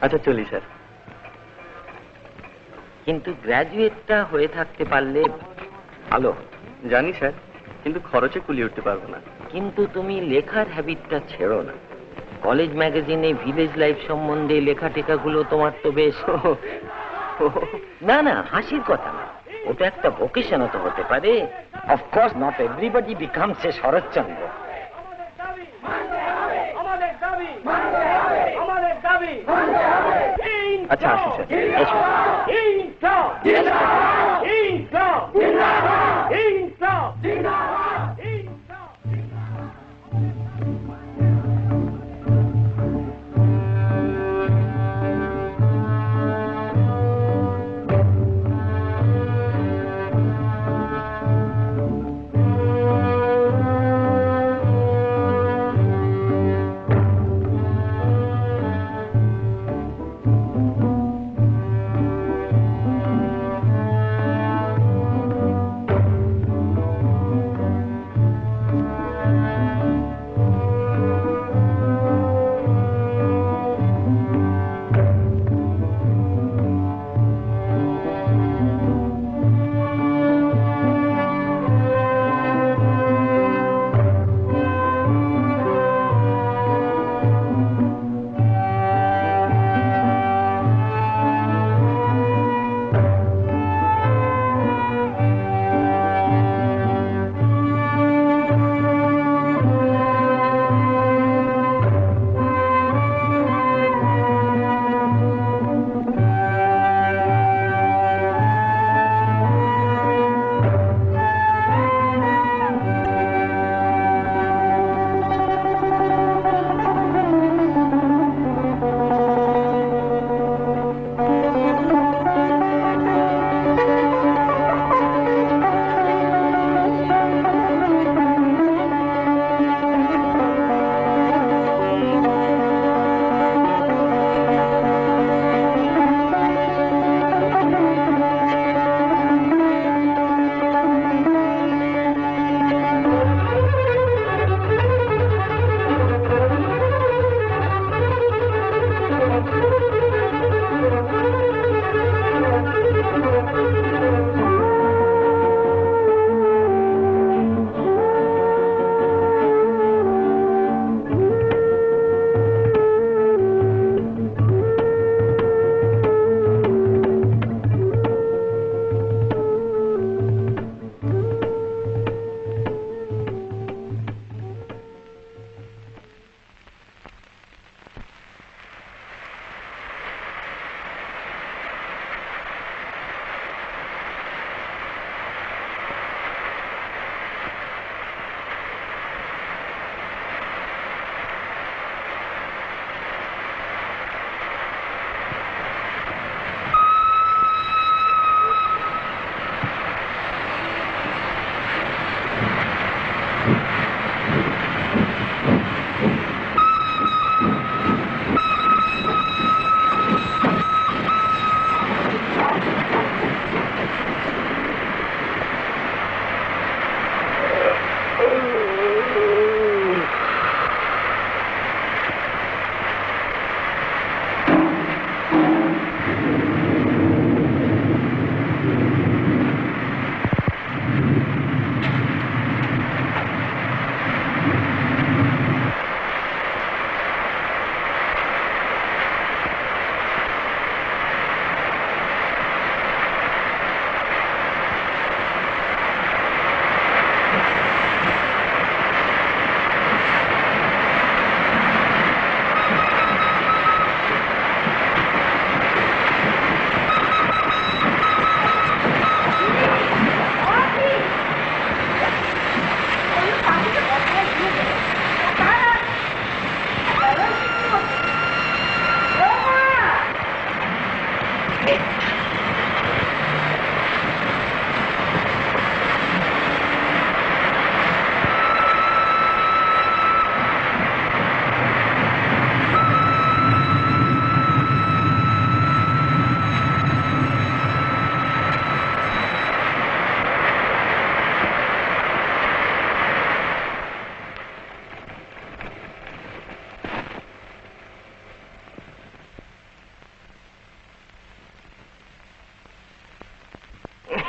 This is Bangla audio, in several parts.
আচ্ছা চলি স্যার। কিন্তু গ্র্যাজুয়েটটা হয়ে থাকতে পারলে ভালো। জানি স্যার, কিন্তু খরচে কুলিয়ে উঠতে পারবো না। কিন্তু তুমি লেখার হ্যাবিটটা ছেড়ো না। কলেজ ম্যাগাজিনে ভিলেজ লাইফ সম্বন্ধে লেখা টেখাগুলো তোমার তো বেশ। না না, হাসির কথা না, ওটা একটা ভোকেশনও তো হতে পারে। Of course not everybody becomes a Saratchandra. আচ্ছা আসি স্যার। এসো।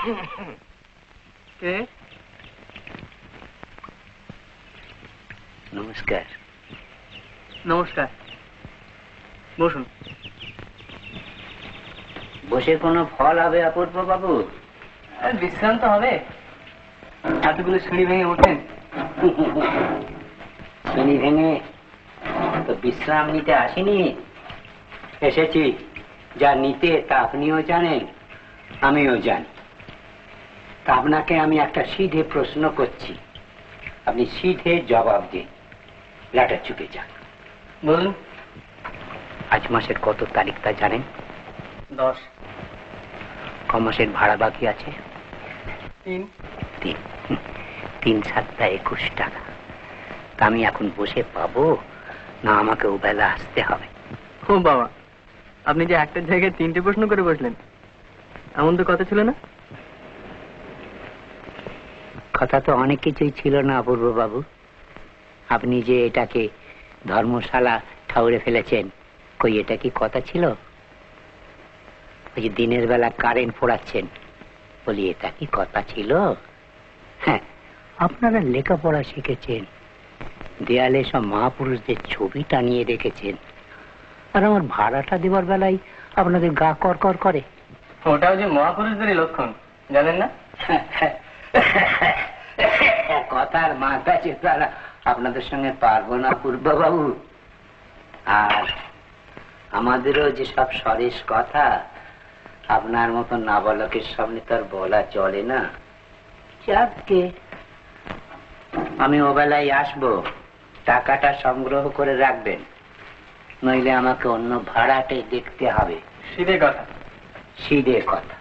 কে? নমস্কার। নমস্কার, বসুন। বসে কোনো ফল হবে অপূর্ব বাবু? বিশ্রাম তো হবে, এতগুলো সিঁড়ি ভেঙে ওঠেন। সিঁড়ি ভেঙে তো বিশ্রাম নিতে আসিনি, এসেছি যা নিতে তা আপনিও জানেন, আমিও জানি। তা আপনাকে আমি একটা সিধে প্রশ্ন করছি, আপনি সিধে জবাব দিন, লাটা চুপে যান। বলুন। আজ মাসের কত তারিখ তা জানেন? 10। ক মাসের ভাড়া বাকি আছে? 3। 3 7 21 টাকা। তা আমি এখন বসে পাবো না আমাকে ওবেলা আসতে হবে? ও বাবা, আপনি যে একটার জায়গায় 3টে প্রশ্ন করে বসলেন, এমন তো কথা ছিল না। কথা তো অনেক কিছুই ছিল না অপূর্ব বাবু। আপনি যে এটাকে ধর্মশালা ঠাউরে ফেলেছেন, কই এটা কি কথা ছিল? ওই যে দিনের বেলা কারেন্ট পোড়াচ্ছেন, বলি এটা কি কথা ছিল? হ্যাঁ, আপনারা লেখাপড়া শিখেছেন, দেয়ালে সব মহাপুরুষদের ছবি টানিয়ে রেখেছেন, আর আমার ভাড়াটা দেওয়ার বেলায় আপনাদের গা কর কর করে। ওটাও যে মহাপুরুষদেরই লক্ষণ, জানেন না? কথার মাথা চেতারা আপনাদের সঙ্গে পারবো না পূর্ববাবু। আর আমাদেরও যে সব সরেস কথা আপনার মতো নাবালকের সামনে তার বলা চলে না। যাকে আমি ওবেলায় আসবো, টাকাটা সংগ্রহ করে রাখবেন, নইলে আমাকে অন্য ভাড়াটে দেখতে হবে। সিধে কথা। সিধে কথা।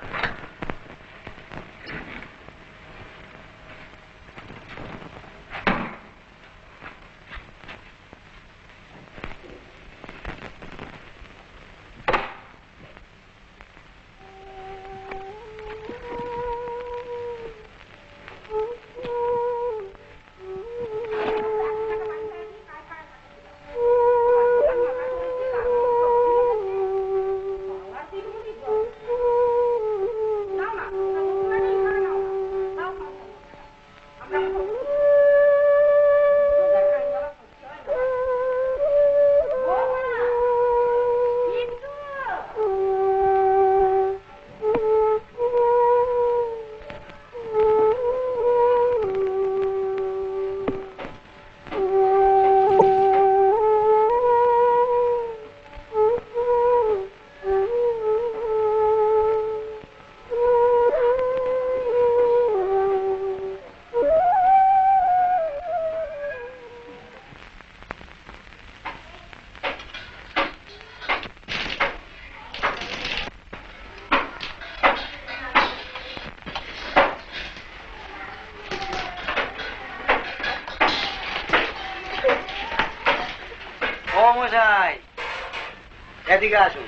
এদিকে আসুন।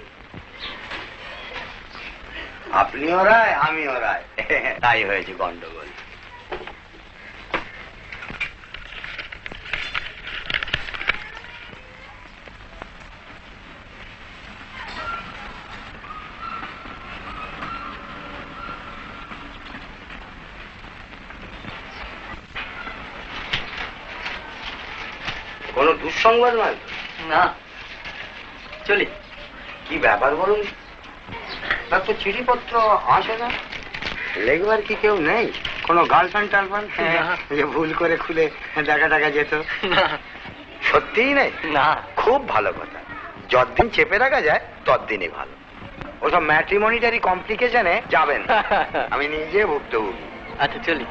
আপনিও রায় আমিও রায়, তাই হয়েছে গন্ডগোল। কোন দুঃসংবাদ নয় না, চলি। কি ব্যাপার বলুন? তার তো চিঠিপত্র আসে না, লেখবার কি কেউ নেই? কোনো গার্লফ্রেন্ড টার্লফ্রেন্ড যে ভুল করে খুলে দেখা টাকা যেত? সত্যিই নেই? না। খুব ভালো কথা, যতদিন চেপে রাখা যায় ততদিনই ভালো। ওসব ম্যাট্রিমনিটারি কমপ্লিকেশনে যাবেন, আমি নিজে ভুক্তভোগী। আচ্ছা চলি।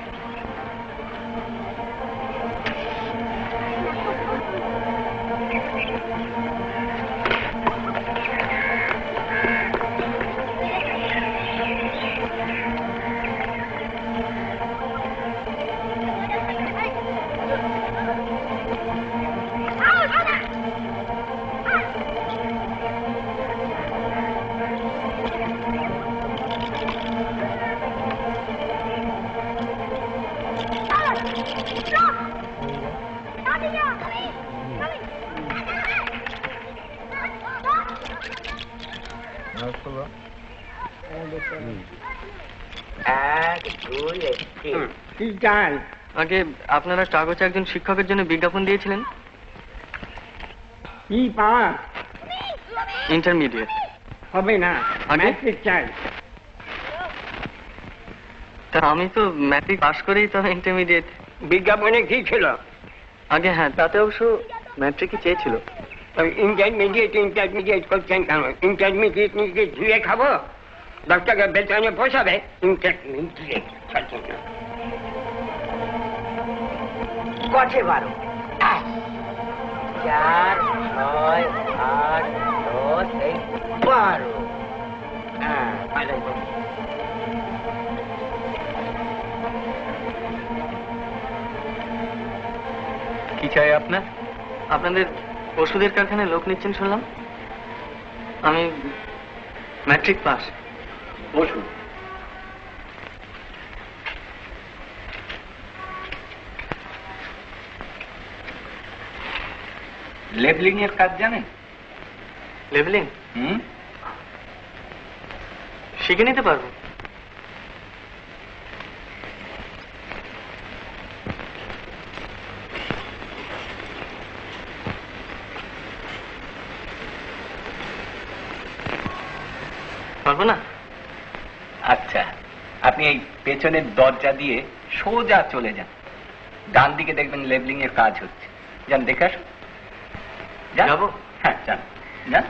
এক দুই তিন। কি চাই? আগে আপনারা কাগজে একজন শিক্ষকের জন্য বিজ্ঞাপন দিয়েছিলেন। কি পাস? ইন্টারমিডিয়েট। হবে না, আগে? ম্যাট্রিক চাই। তা আমি তো ম্যাট্রিক পাস করেই তো ইন্টারমিডিয়েট। বিজ্ঞাপনে কি ছিল? আগে হ্যাঁ, তাতে অবশ্য ম্যাট্রিকই চেয়েছিল। ইন্টারমিডিয়েট করছেন কেন? ইন্টারমিডিয়েট নিজে ধুয়ে খাবো? 10 টাকা বেতনে পোষাবে? ইন্টারমিডিয়েট চলছে না। কঠে 12 1 4 6 8 10 এই 12। হ্যাঁ ভালো। কি চাই আপনার? আপনাদের ওষুধের কারখানায় লোক নিচ্ছেন শুনলাম। আমি ম্যাট্রিক পাস। বসুন। লেবলিং এর কাজ জানেন? লেভেলিং হুম, শিখে নিতে পারবো। পারবো না? আচ্ছা, আপনি এই পেছনের দরজা দিয়ে সোজা চলে যান, ডান দিকে দেখবেন লেবলিং এর কাজ হচ্ছে। যান দেখে আসুন। যান। যাবো? হ্যাঁ যান যান।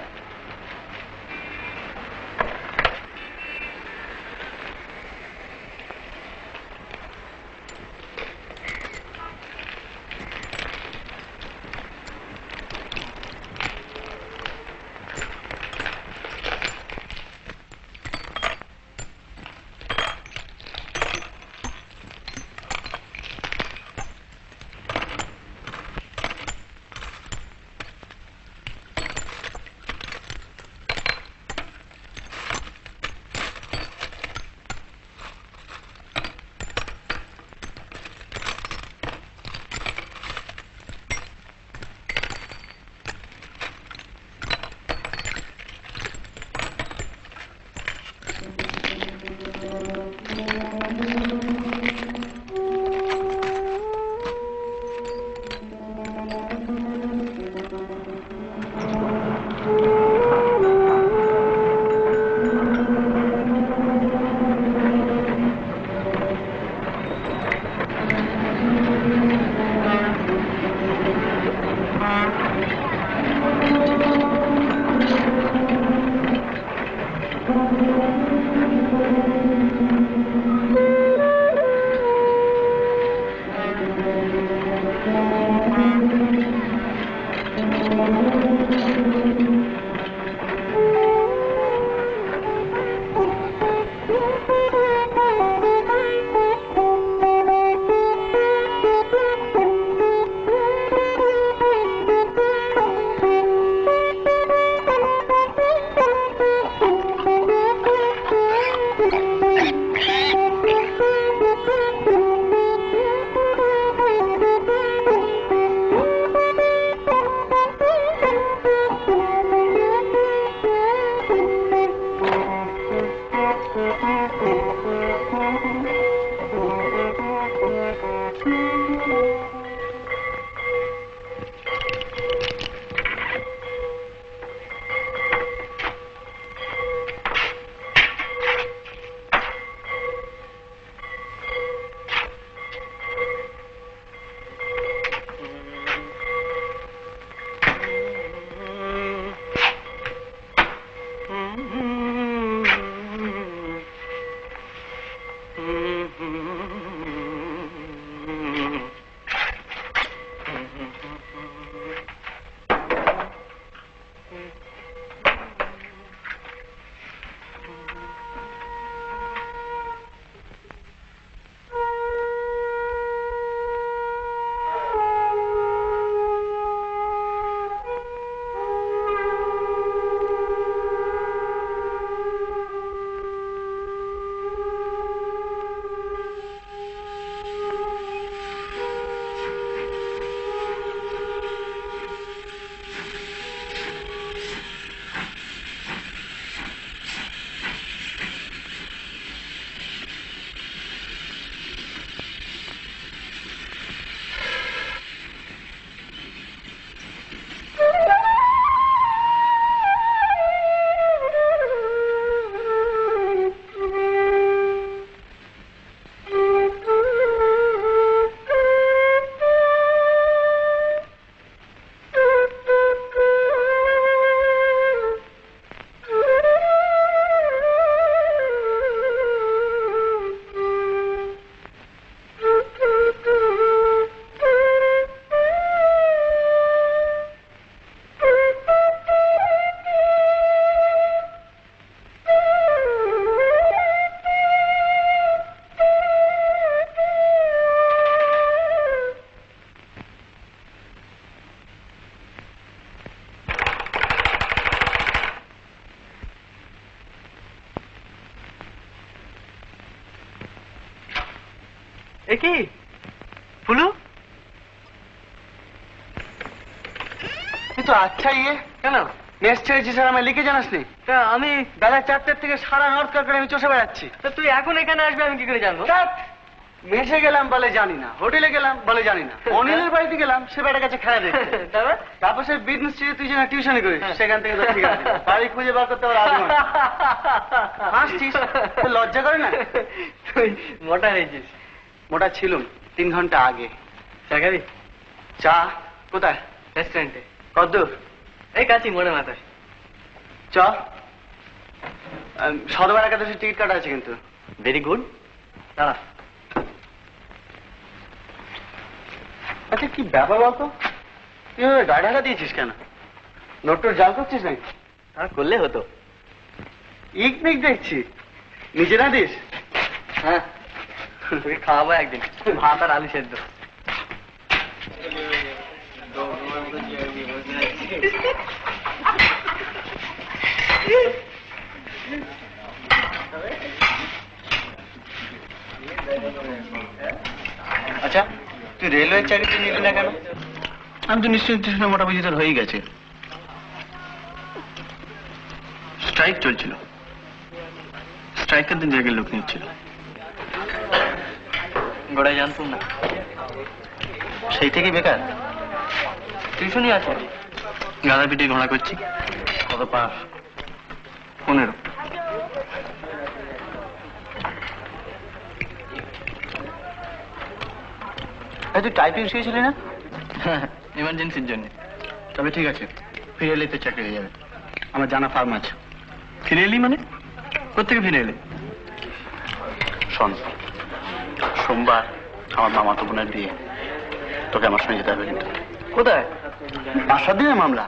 এ কি ফুলু? তুই তো আচ্ছা কেন? মেস ছেড়েছি স্যার আমায় লিখে জানাস নি? তা আমি বেলা 4টের থেকে সারা নর্থ ক্যালকাটা আমি চষে বেড়াচ্ছি। তা তুই এখন এখানে আসবে আমি কি করে জানবো? মেসে গেলাম বলে জানি না, হোটেলে গেলাম বলে জানি না, অনিলের বাড়িতে গেলাম সে বেটার কাছে খেলা দেখতে, তারপর সে বিজনেস ছেড়ে তুই যেন টিউশনি করিস, সেখান থেকে তো ঠিক আছে বাড়ি খুঁজে বার করতে পারে আগে হাসছিস, তোর লজ্জা করে না? তুই মোটা হয়েছিস। মোটা ছিলুম 3 ঘন্টা আগে। চা খাবি? চা কোথায়? রেস্টুরেন্টে। কদ্দূর? এই কাছি মনে মাথায়। চ। সদবার একাদশী টিকিট কাটা আছে কিন্তু। Very good. দাঁড়া। আচ্ছা কি ব্যাপার বলতো, তুই গাড়ি ঢাকা দিয়েছিস কেন? নোটটোর জাল করছিস নাকি? আর করলে হতো। ইকনিক দেখছি, নিজে না দিস? হ্যাঁ, তোকে খাওয়াবো একদিন ভাত আর আলু সেদ্ধ। আচ্ছা তুই রেলওয়ে চাকরিতে নিবি না কেন? আমি তো নিশ্চয়ই স্টেশনে মোটামুটি তোর হয়েই গেছে। স্ট্রাইক চলছিল, স্ট্রাইকের দিন জায়গায় লোক নিচ্ছিল। গোড়ায় জানতুম না। সেই থেকে বেকার? টিউশনই আছে। গাদা পিঠে ঘোড়া করছি। কত পাস? 15। তুই টাইপিং শিখেছিলি না? এমার্জেন্সির জন্য। তবে ঠিক আছে, ফিরে এলে তো চাকরি হয়ে যাবে। আমার জানা ফার্ম আছে। ফিরে এলি মানে? কোথেকে ফিরে এলি? শোন, সোমবার আমার মামাতো বোনের বিয়ে, তোকে আমার সঙ্গে যেতে হবে কিন্তু। কোথায়? 5-7 দিনের মামলা।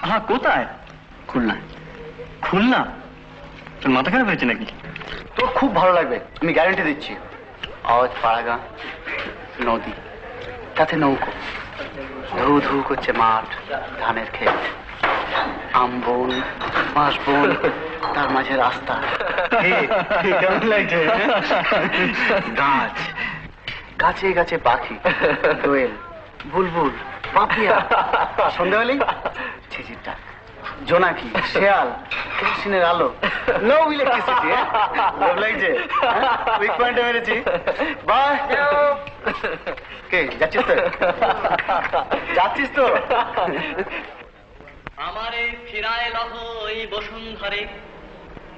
হ্যাঁ, কোথায়? খুলনায়। খুলনা? তোর মাথা খারাপ হয়েছে নাকি? তোর খুব ভালো লাগবে, আমি গ্যারান্টি দিচ্ছি। আওয়াজ পাড়াগাঁ, নদী, তাতে নৌকো, ধু ধু করছে মাঠ, ধানের ক্ষেত, আম বন, বাঁশ বন, তার মাঝে রাস্তা। কেমন লাগছে? গাছ, গাছে গাছে পাখি, দোয়েল, বুলবুল, পাপিয়া, সন্ধ্যা হলেই ঝিঝির ডাক, জোনাকি, শেয়াল, কেরোসিনের আলো, নো ইলেকট্রিসিটি। লোভ লাগছে? উইক পয়েন্টে মেরেছি। বাই। কে যাচ্ছিস তো? যাচ্ছিস তো? আমারে ফিরায় লহ ওই বসুন্ধরে,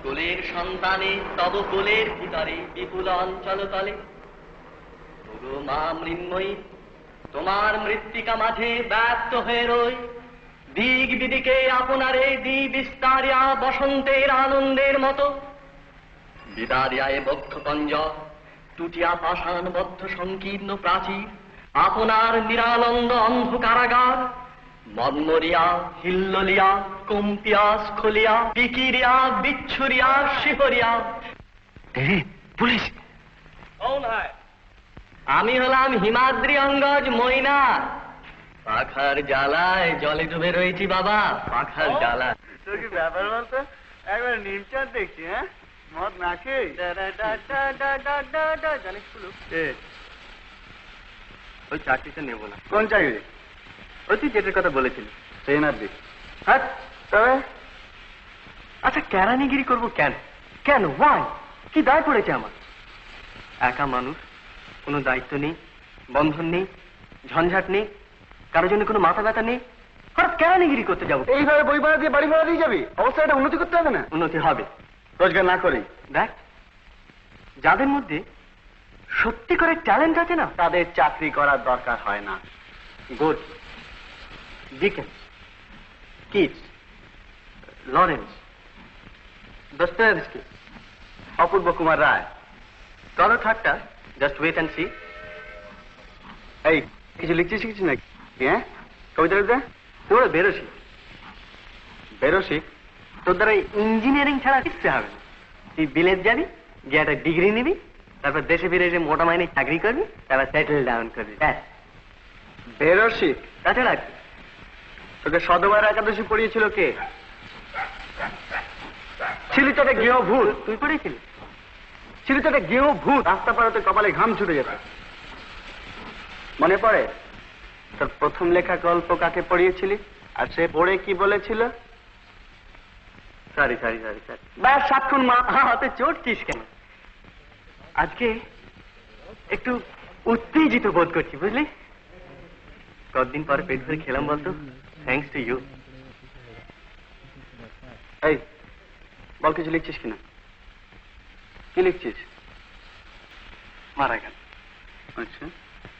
কুলের সন্তানে তব কুলের ভিতরে বিপুল অঞ্চল তলে। ওগো মা মৃন্ময়ী, তোমার মৃত্তিকা মাঝে ব্যক্ত হয়ে রই, দিক বিদিকে আপনারে দি বিস্তারিয়া বসন্তের আনন্দের মতো। বিদারিয়ায় বদ্ধ পঞ্জ, টুটিয়া পাষাণবদ্ধ সংকীর্ণ প্রাচীর, আপনার নিরানন্দ অন্ধকারাগার। মন্মরিয়া, হিল্লিয়া, কম্পিয়া, স্খলিয়া, পিকিরিয়া, বিচ্ছুরিয়া, শিহরিয়া। পুলিশ? আমি হলাম হিমাদ্রি অঙ্গজ ময়না। পাখার জ্বালায় জলে ডুবে রয়েছি বাবা, পাখার জ্বালা। তোর কি ব্যাপার বলতো, একবার নিমচাঁদ দেখছি। হ্যাঁ, মদ না খেয়ে জানিস ফুলু, ওই চাকরিটা নেবো না। কোন চাকরি? ওই তুই যেটার কথা বলেছিলি সেই না দিক। হ্যাঁ। তবে আচ্ছা, কেরানিগিরি করবো কেন? কেন? ওয়াই? কি দায় পড়েছে আমার? একা মানুষ, কোনো দায়িত্ব নেই, বন্ধন নেই, ঝঞ্ঝাট নেই, কারোর জন্য কোনো মাথা ব্যথা নেই। হঠাৎ কেরানিগিরি করতে যাবো? এইভাবে বই ভাড়া দিয়ে বাড়ি ভাড়া দিয়ে যাবি? অবস্থাটা উন্নতি করতে হবে না? উন্নতি হবে রোজগার না করি। দেখ, যাদের মধ্যে সত্যি করে ট্যালেন্ট আছে না, তাদের চাকরি করার দরকার হয় না। Good. Dickens, Keats, Lawrence, Dostoevsky, Apurba Kumar Ray. কারো ঠাট্টা, জাস্ট ওয়েট অ্যান্ড সি। এই কিছু লিখতে শিখছিস নাকি? হ্যাঁ, কবিতা লিখতে? তোর বেরোসি, বেরোসি? তোর দ্বারা ইঞ্জিনিয়ারিং ছাড়া কিচ্ছু হবে না। তুই বিলেত যাবি, গিয়ে একটা ডিগ্রি নিবি, তারপর দেশে ফিরে এসে মোটা মাইনে চাকরি করবি, তারপর সেটেল ডাউন করবি। ব্যাস। বেরোসি? তাছাড়া কি? তোকে সদবার একাদশী পড়িয়েছিল কে? ছিলি তো একটা গেঁয়ো ভূত। তুই পড়েছিলি? ছিলি তো একটা গেঁয়ো ভূত। রাস্তা পাড়াতে কপালে ঘাম ছুটে যেত। মনে পড়ে তোর প্রথম লেখা গল্প কাকে পড়িয়েছিলি আর সে পড়ে কি বলেছিল? সরি সরি সরি সরি ব্যাস সাক্ষণ মা হাতে চড়ছিস কেন? আজকে একটু উত্তেজিত বোধ করছি বুঝলি। কতদিন পরে পেট ভরে খেলাম বলতো। Thanks to you. এই বল কিছু লিখছিস কিনা? কি লিখছিস? মারা গেল। আচ্ছা।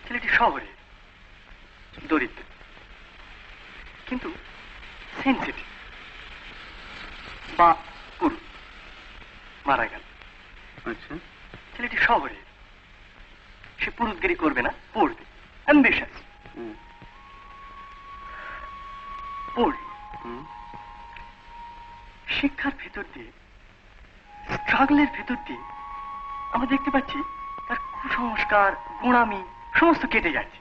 ছেলেটি শহরে দরিদ্র কিন্তু সেন্সিটিভ বা পুরুষ। মারা গেল। আচ্ছা। ছেলেটি শহরে, সে পুরুষগিরি করবে না, পড়বে, অ্যাম্বিশাস পড়বে। শিক্ষার ভেতর দিয়ে, স্ট্রাগলের ভেতর দিয়ে আমরা দেখতে পাচ্ছি তার কুসংস্কার, গোঁড়ামি সমস্ত কেটে যাচ্ছে।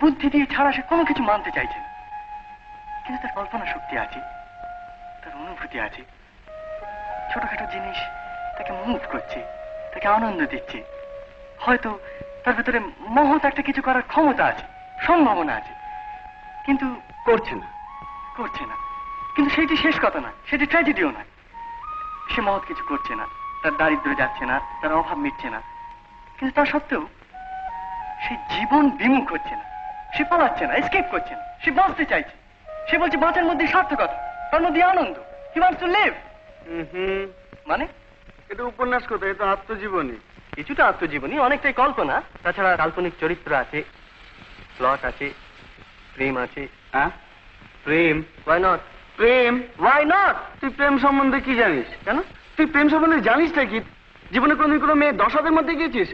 বুদ্ধি দিয়ে ছাড়া সে কোনো কিছু মানতে চাইছে না। কিন্তু তার কল্পনা শক্তি আছে, তার অনুভূতি আছে। ছোটখাটো জিনিস তাকে মুভ করছে, তাকে আনন্দ দিচ্ছে। হয়তো তার ভেতরে মহৎ একটা কিছু করার ক্ষমতা আছে, সম্ভাবনা আছে, কিন্তু করছে না। কিন্তু সেটি শেষ কথা না, সেটি ট্র্যাজেডিও নয়। সে মহৎ কিছু করছে না, তার দারিদ্র্য যাচ্ছে না, তার অভাব মিটছে না, কিন্তু তা সত্ত্বেও সে জীবন বিমুখ হচ্ছে না, সে পালাচ্ছে না, এসকেপ করছে না, সে বাঁচতে চাইছে। সে বলছে বাঁচার মধ্যে সার্থকতা, তার মধ্যে আনন্দ। He wants to live. মানে এটা উপন্যাস কথা, এটা আত্মজীবনী। কিছুটা আত্মজীবনী, অনেকটাই কল্পনা। তাছাড়া কাল্পনিক চরিত্র আছে, প্লট আছে, প্রেম আছে। হ্যাঁ, প্রেম। Why not? প্রেম ওয়াই নট? তুই প্রেম সম্বন্ধে কি জানিস? কেন তুই প্রেম সম্বন্ধে জানিসটা কি? জীবনে কোনদিন কোনো মেয়ে 10 হাতের মধ্যে গিয়েছিস?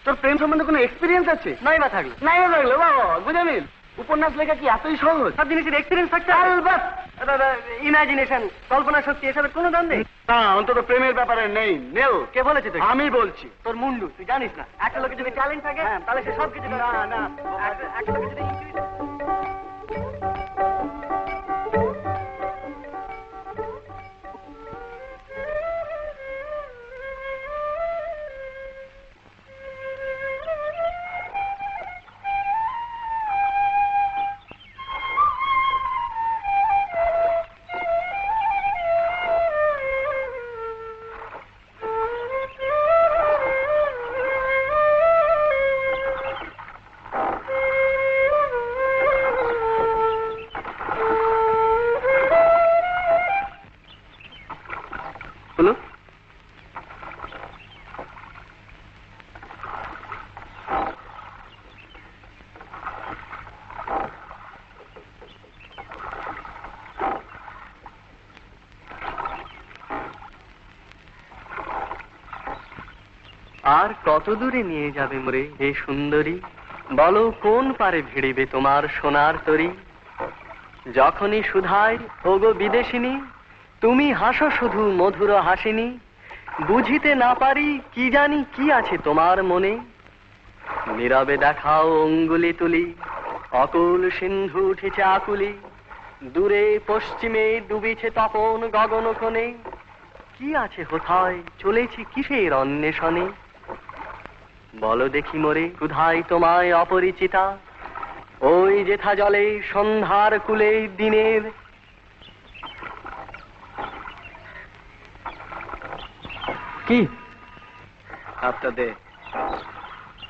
তোর প্রেম সম্বন্ধে কোনো এক্সপিরিয়েন্স আছে? নাই না থাকলে বাবা বুঝামিল। উপন্যাস লেখা কি এতই সহজ? সব জিনিসের এক্সপিরিয়েন্স থাকতে ইমাজিনেশন, কল্পনা শক্তি, এসবের কোনো দাম নেই। না, অন্তত প্রেমের ব্যাপারে নেই। নেও। কে বলেছে তোকে? আমি বলছি। তোর মুন্ডু, তুই জানিস না একটা লোকের যদি ট্যালেন্ট থাকে তাহলে সে সব কিছু। না না, একটা লোকের যদি আর কত দূরে নিয়ে যাবে মোরে হে সুন্দরী? বলো কোন পারে ভিড়িবে তোমার সোনার তরী? যখনই সুধায় ওগো বিদেশিনী, তুমি হাসো শুধু মধুর হাসিনী। বুঝিতে না পারি কি জানি কি আছে তোমার মনে। নীরবে দেখাও অঙ্গুলি তুলি, অকুল সিন্ধু উঠেছে আকুলি। দূরে পশ্চিমে ডুবিছে তপন গগন কোণে। কি আছে কোথায় চলেছি কিসের অন্বেষণে? বলো দেখি মোরে ক্ষুধাই তোমায় অপরিচিতা, ওই যেথা জলে সন্ধ্যার কুলে দিনের। কি আপটা দে।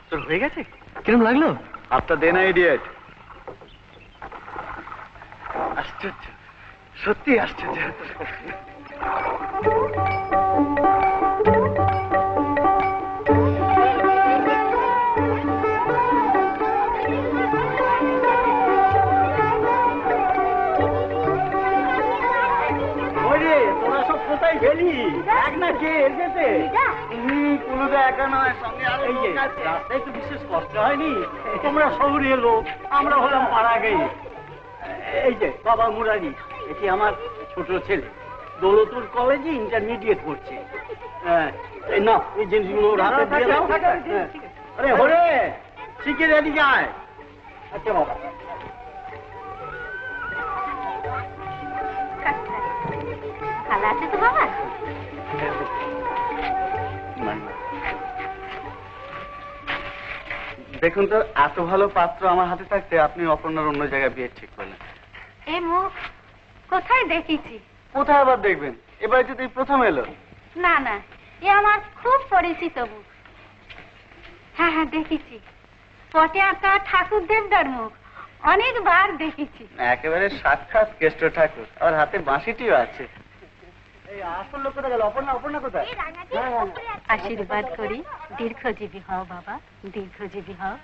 তোর হয়ে গেছে? কিরম লাগলো? আপটা দে না ইডিয়েট। আশ্চর্য, সত্যি আশ্চর্য। তোরা সব কোথায় গেলি? এক না কে এসেছে? কোনোটা একা নয়, সঙ্গে আরো লোক আছে। রাস্তায় তো বিশেষ কষ্ট হয়নি? তোমরা শহরে এলো, আমরা হলাম পাড়া গেই। এই যে বাবা মুরারি, এটি আমার ছোট ছেলে, দৌলতুর কলেজে ইন্টারমিডিয়েট পড়ছে। না এই জিনিসগুলো রাতে দিয়ে দাও। আরে হরে শিখে রেডি যায়। আচ্ছা বাবা। ভালো আছে তো বাবা? দেখুন তো, এত ভালো পাত্র আমার হাতে থাকতে আপনি অপর্ণার অন্য জায়গায় বিয়ে ঠিক করলেন। এ মুখ কোথায় দেখেছি? কোথায় আবার দেখবেন? এবার যদি প্রথম এলো। না না, এ আমার খুব পরিচিত মুখ। হ্যাঁ হ্যাঁ দেখেছি, পটে আঁকা ঠাকুর দেবদার মুখ অনেকবার দেখেছি। একেবারে সাক্ষাৎ কেষ্ট ঠাকুর, আর হাতে বাঁশিটিও আছে। এই আসল লোক কোথায় গেল? অপর্ণা, অপর্ণা কোথায়? আশীর্বাদ করি, দীর্ঘজীবী হও বাবা, দীর্ঘজীবী হও।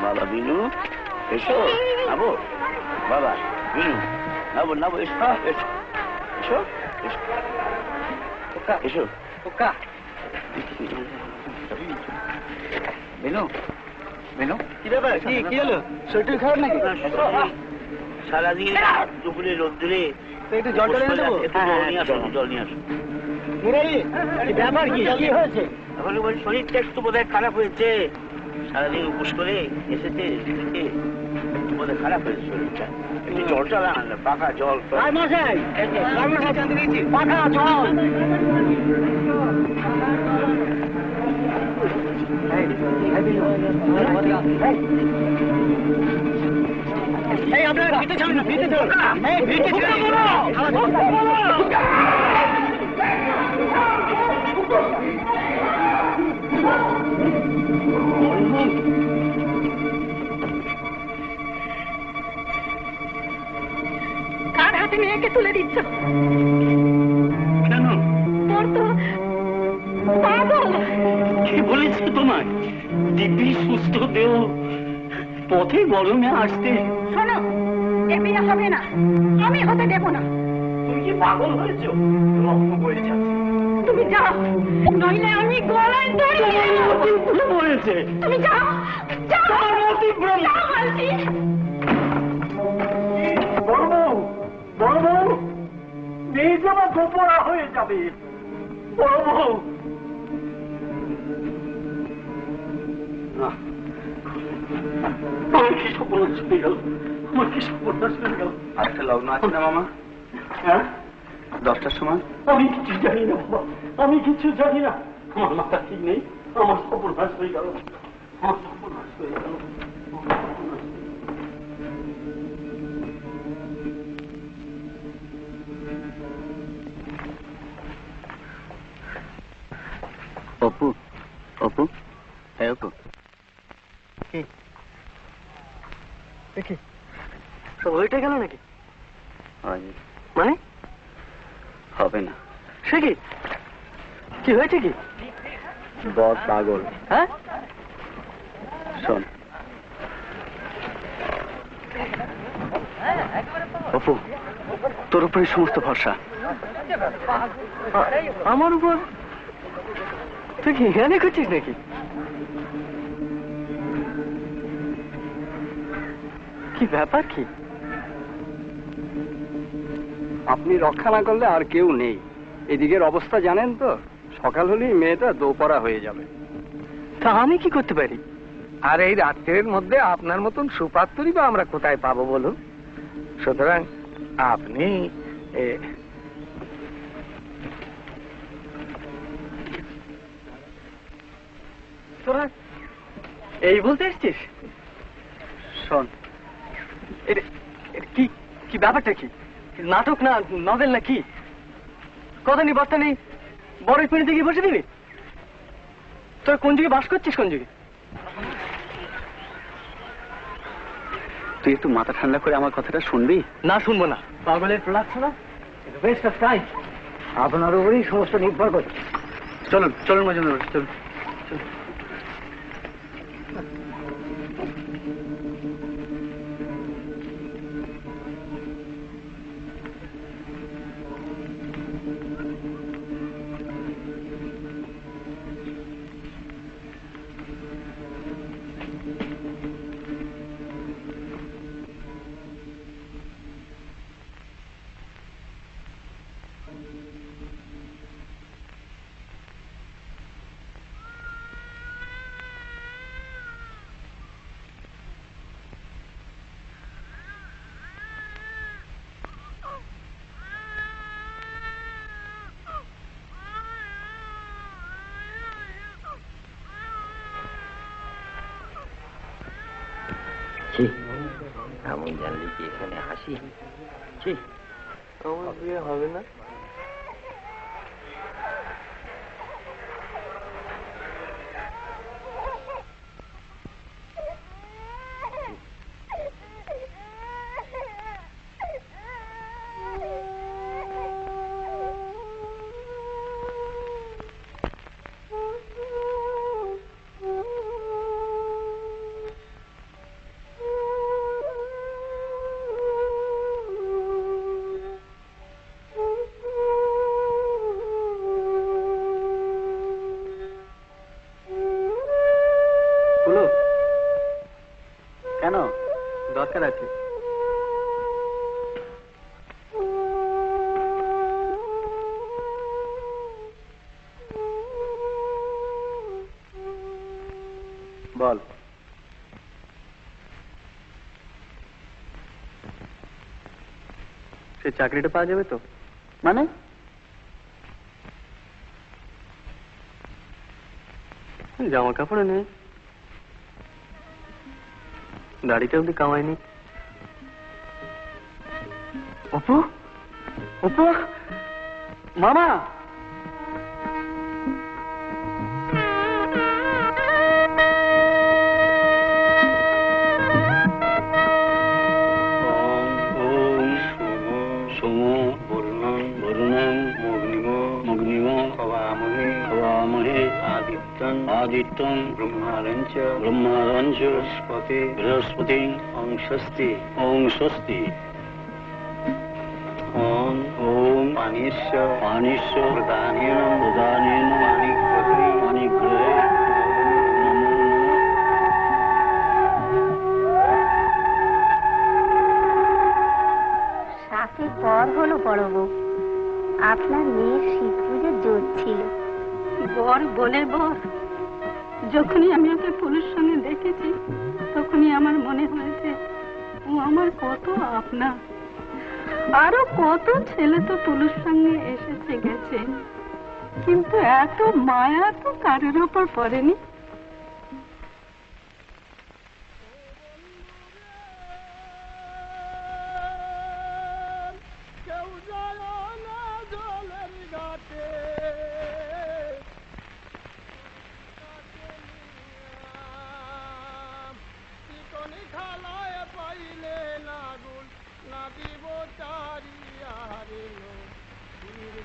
বাবা বিনু, এসো। নাবো বাবা বিনু, নাবো নাবো, এসো এসো এসো এসো। বিনু, বিনু, কি ব্যাপার? কি হলো? শরীর খারাপ নাকি? সারাদিন দুপুরে রোদ্দুরে একটু জল টলে এনে দেবো? নিয়ে আসো, জল নিয়ে আসো। ব্যাপার কি? কি হয়েছে? এখন বলি শরীরটা একটু বোধহয় খারাপ হয়েছে, সারাদিন উপোস করে এসেছে, বোধহয় খারাপ হয়েছে শরীরটা। একটু জল চালা আনলে, পাকা জল। মশাই, পাখা জল। এই আপনারা ভিতরে চলুন, ভিতরে চলুন। এই ভিতরে চলুন। কার হাতে মেয়েকে তুলে দিচ্ছ? কেন? তোর তো পাগল। কে বলেছে তোমায় দিব্যি সুস্থ দেহ পথে গরমে আসতে? শোনো, এ বিয়ে হবে না, আমি হতে দেব না। তুমি কি পাগল হয়েছো? রক্ত বয়ে যাচ্ছে। তুমি যাও, নইলে আমি গলায় দড়ি বলেছে তুমি যাও, যাও, যাও বলছি। বড় বউ, মেয়ে যাওয়া গোপরা হয়ে যাবে। বড় বউ, আমার কি সর্বনাশ হয়ে গেল, আমার কি সর্বনাশ হয়ে গেল। আরেকটা লগ্ন আছে না মামা? হ্যাঁ, 10টার সময়। আমি কিছু জানি না বাবা, আমি কিছু জানি না। আমার মাথা ঠিক নেই, আমার সর্বনাশ হয়ে গেল, আমার সর্বনাশ হয়ে গেল। অপু, অপু, হ্যাঁ অপু, কি দেখি সব হয়েটা গেল নাকি? মানে হবে না। সে কি, কি হয়েছে কি? বর পাগল। হ্যাঁ, শোন অপু, তোর উপরে সমস্ত ভরসা। আমার উপর তুই কি এখানে করছিস নাকি? কি ব্যাপার কি? আপনি রক্ষা না করলে আর কেউ নেই। এদিকের অবস্থা জানেন তো, সকাল হলেই মেয়েটা দোপরা হয়ে যাবে। তা আমি কি করতে পারি? আর এই রাত্রের মধ্যে আপনার মতন সুপাত্রই বা আমরা কোথায় পাবো বলুন? সুতরাং আপনি তোরা এই বলতে এসছিস? শোন, কি কি ব্যাপারটা কি? নাটক না নভেল না কি? কথা নেই বার্তা নেই, বড় পিঁড়িতে গিয়ে বসে দিবি? তোর কোন যুগে বাস করছিস, কোন যুগে? তুই একটু মাথা ঠান্ডা করে আমার কথাটা শুনবি? না শুনবো না। পাগলের প্রোডাকশন ওয়েস্ট অফ টাইম। আপনার উপরেই সমস্ত নির্ভর করছে। চলুন চলুন মজুমদার, চলুন। এমন জানলি কি এখানে হাসি? আমার বিয়ে হবে না। কেন? দরকার আছে। বল। সে চাকরিটা পাওয়া যাবে তো? মানে? জামা কাপড় নেই, দাড়িটা অব্দি কামায়নি। অপু, অপু, মামা। आदित्यं ब्रह्मारंच बृहस्पति ओं स्वस्ति ओं पानिश्च प्रदानेन माणिग्रहे সাথে পর হলো বড় বউ। আপনার মেয়ের শীত পুজোর জোর ছিল। বর বোনের বর। যখনই আমি ওকে পুলিশের সঙ্গে দেখেছি তখনই আমার মনে হয়েছে ও আমার কত আপনা। আরো কত ছেলে তো পুলিশ সঙ্গে এসেছে গেছে, কিন্তু এত মায়া তো কারোর ওপর পড়েনি। দিব চারিয়ারে নদীর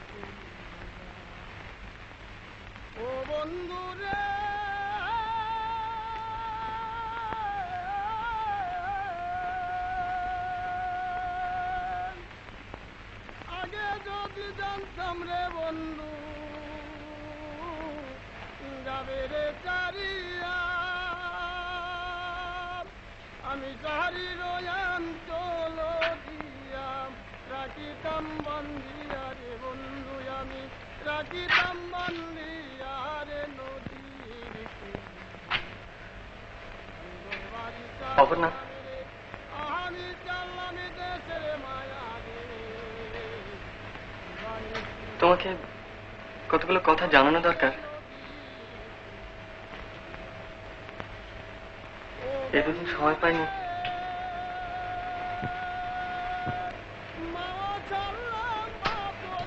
ও বন্ধুরে আগে যদি জানতাম রে বন্ধু যাবে রে চারিয়া আমি চারি রয়ান চলো দিয়া রাখিতাম বন্দিয়া রে বন্ধু আমি রাখিতাম বন্দিয়া রে নদীর অপর্ণা, আমি চাললাম দেশের মায়া রে তোমাকে কতগুলো কথা জানানো দরকার। এই দুদিন সময় পাইনি।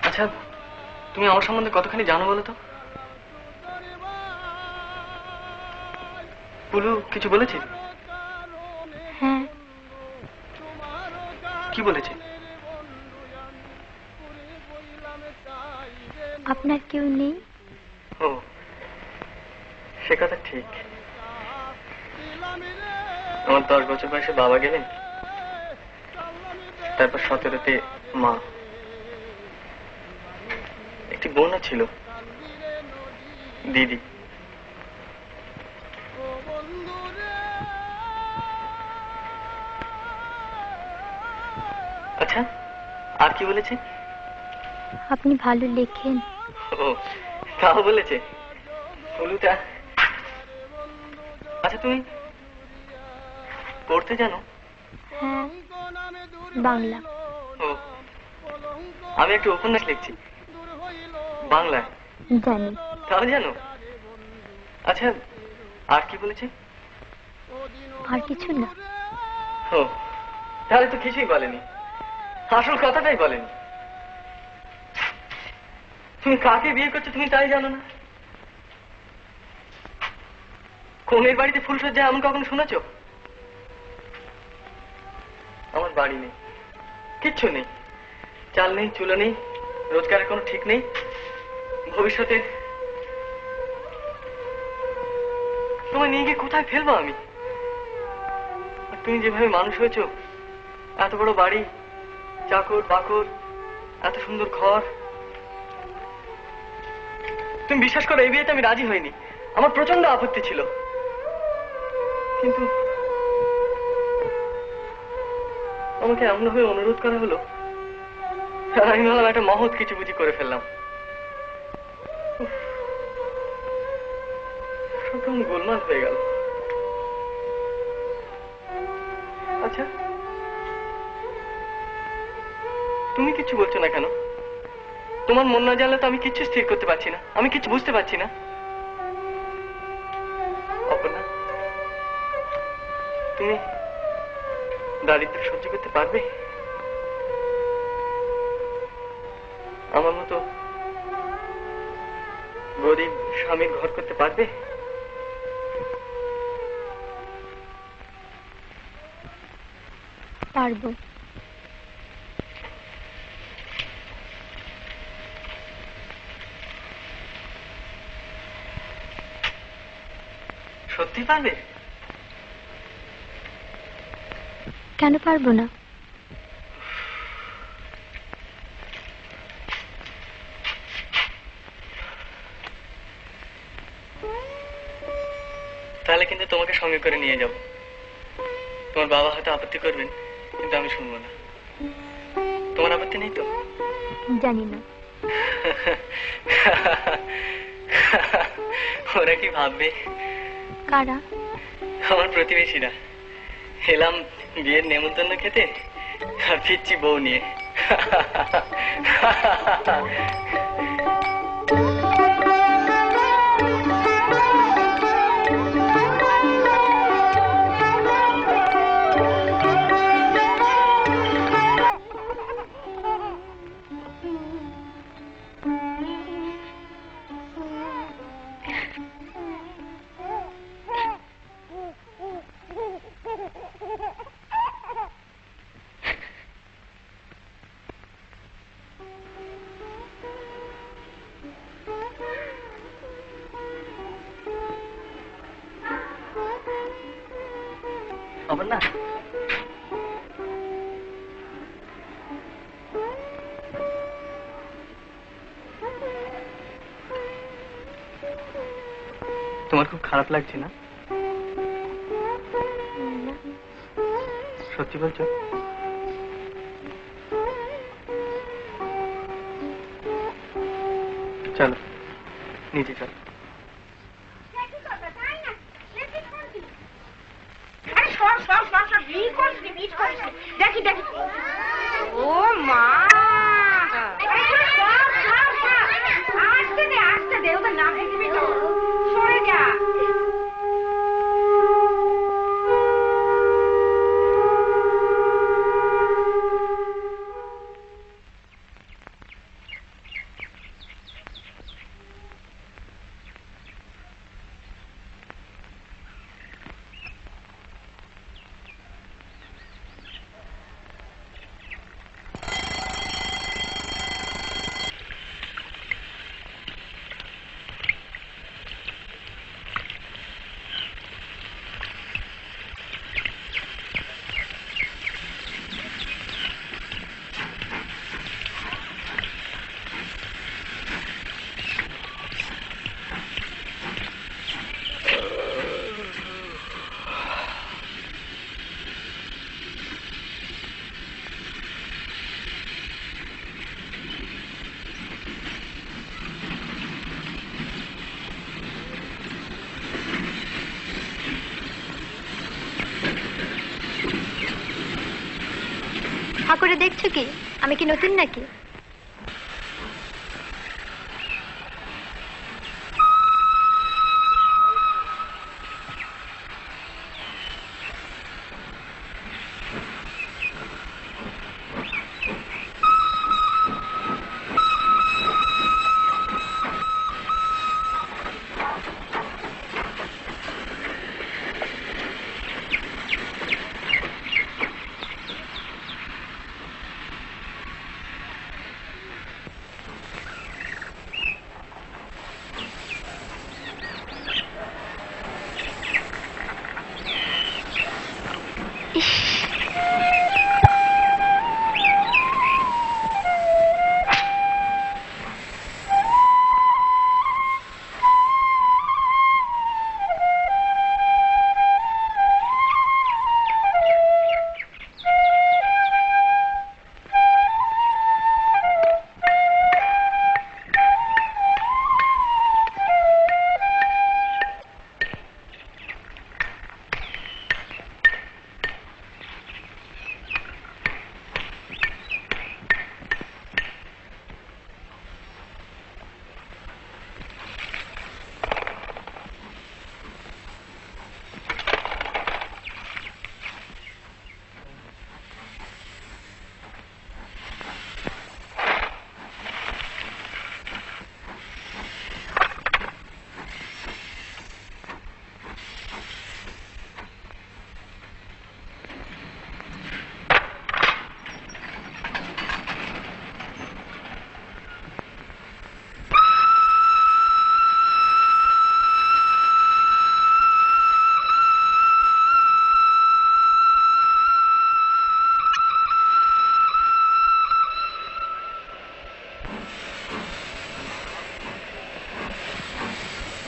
আচ্ছা, তুমি আমার সম্বন্ধে কতখানি জানো বলো তো? পুলু কিছু বলেছে? হ্যাঁ। কি বলেছে? আপনার কেউ নেই? ও, সে কথা ঠিক। আমার 10 বছর বয়সে বাবা গেলেন, তারপর 17তে মা। একটি বোনও ছিল, দিদি। আচ্ছা, আর কি বলেছে? আপনি ভালো লেখেন। ও, তাও বলেছে? হলুটা। আচ্ছা, তুমি পড়তে জানো? হ্যাঁ, বাংলা। ও, আমি একটা উপন্যাস লিখছি বাংলায়। জানি। তাও জানো? আচ্ছা, আর কি বলেছে? আর কিছু না। ও, তাহলে তো কিছুই বলেনি, আসল কথাটাই বলেনি। তুমি কাকে বিয়ে করছো তুমি তাই জানো না? কোনের বাড়িতে ফুলসজ্জা এমন কখনো শুনেছো? আমার বাড়ি নেই, কিচ্ছু নেই, চাল নেই, চুলো নেই, রোজগারের কোনো ঠিক নেই। ভবিষ্যতে তোমায় নিয়ে গিয়ে কোথায় ফেলবো আমি? আর তুমি যেভাবে মানুষ হয়েছো, এত বড় বাড়ি, চাকর বাকর, এত সুন্দর ঘর, তুমি বিশ্বাস করো এই বিয়েতে আমি রাজি হইনি। আমার প্রচন্ড আপত্তি ছিল, কিন্তু আমাকে এমন ভাবে অনুরোধ করা হলো, আমি ভাবলাম একটা মহৎ কিছু বুঝি করে ফেললাম। সব কেমন গোলমাল হয়ে গেল। আচ্ছা, তুমি কিচ্ছু বলছো না কেন? তোমার মন না জানলে তো আমি কিচ্ছু স্থির করতে পারছি না, আমি কিচ্ছু বুঝতে পারছি না। অপর্ণা, তুমি দারিদ্র সহ্য করতে পারবে? আমার মতো গরিব স্বামীর ঘর করতে পারবে? পারবো। সত্যি পারবে? কেন পারবো না? তাহলে কিন্তু তোমাকে সঙ্গে করে নিয়ে যাব। তোমার বাবা হয়তো আপত্তি করবেন, কিন্তু আমি শুনবো না। তোমার আপত্তি নেই তো? জানি না। ওরা কি ভাববে? কারা? আমার প্রতিবেশীরা। এলাম বিয়ের নেমন্তন্ন খেতে, আর ফিরছি বউ নিয়ে। অপর্ণা, তোমার খুব খারাপ লাগছে না? সত্যি বলছো? চলো নিচে চলো। দেখি দেখি, ও মা, আসতে দে ওদের না ভেঙে সরে যা। করে দেখছো কি আমি কি নতুন নাকি?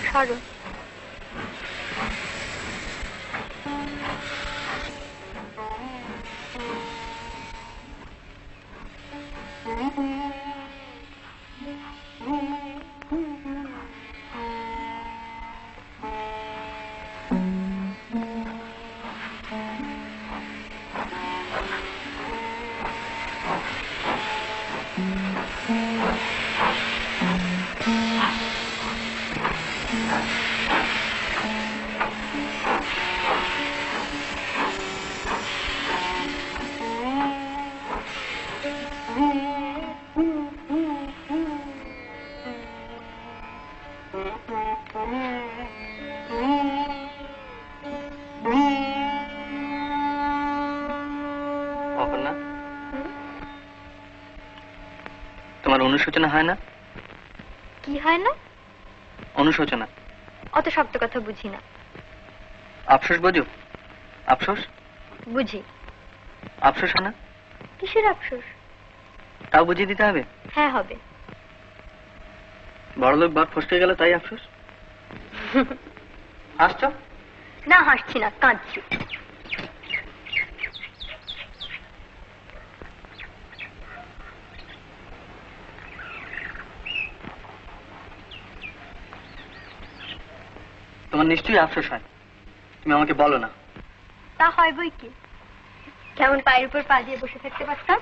সরো। তোমার অনুশোচনা হয় না? কি হয় না? অনুশোচনা। অত শক্ত কথা বুঝি না। আফসোস বোঝো? আফসোস? বুঝি। আফসোস না? কিসের আফসোস? তাও বুঝিয়ে দিতে হবে? হ্যাঁ হবে। বড়লোক বাপ ফসকে গেল তাই আফসোস? হাসছ? না হাসছি না, কাঁদছি। তোমার নিশ্চয়ই আফসোস হয়, তুমি আমাকে বলো না। তা হয় বই কি, কেমন পায়ের উপর পা দিয়ে বসে থাকতে পারতাম।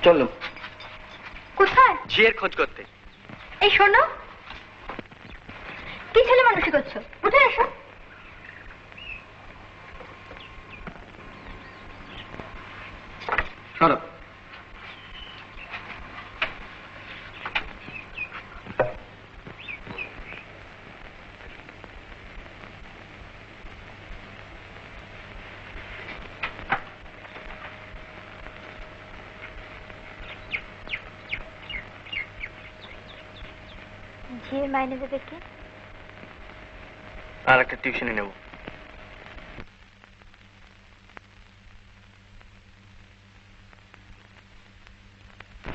চলো। কোথায়? ঝিয়ের খোঁজ করতে। এই শোনো, কি ছেলে মানুষই করছো, উঠে এসো। সরো। ঝিয়ের মাইনে দেবে কি? আর একটা টিউশনে নেব।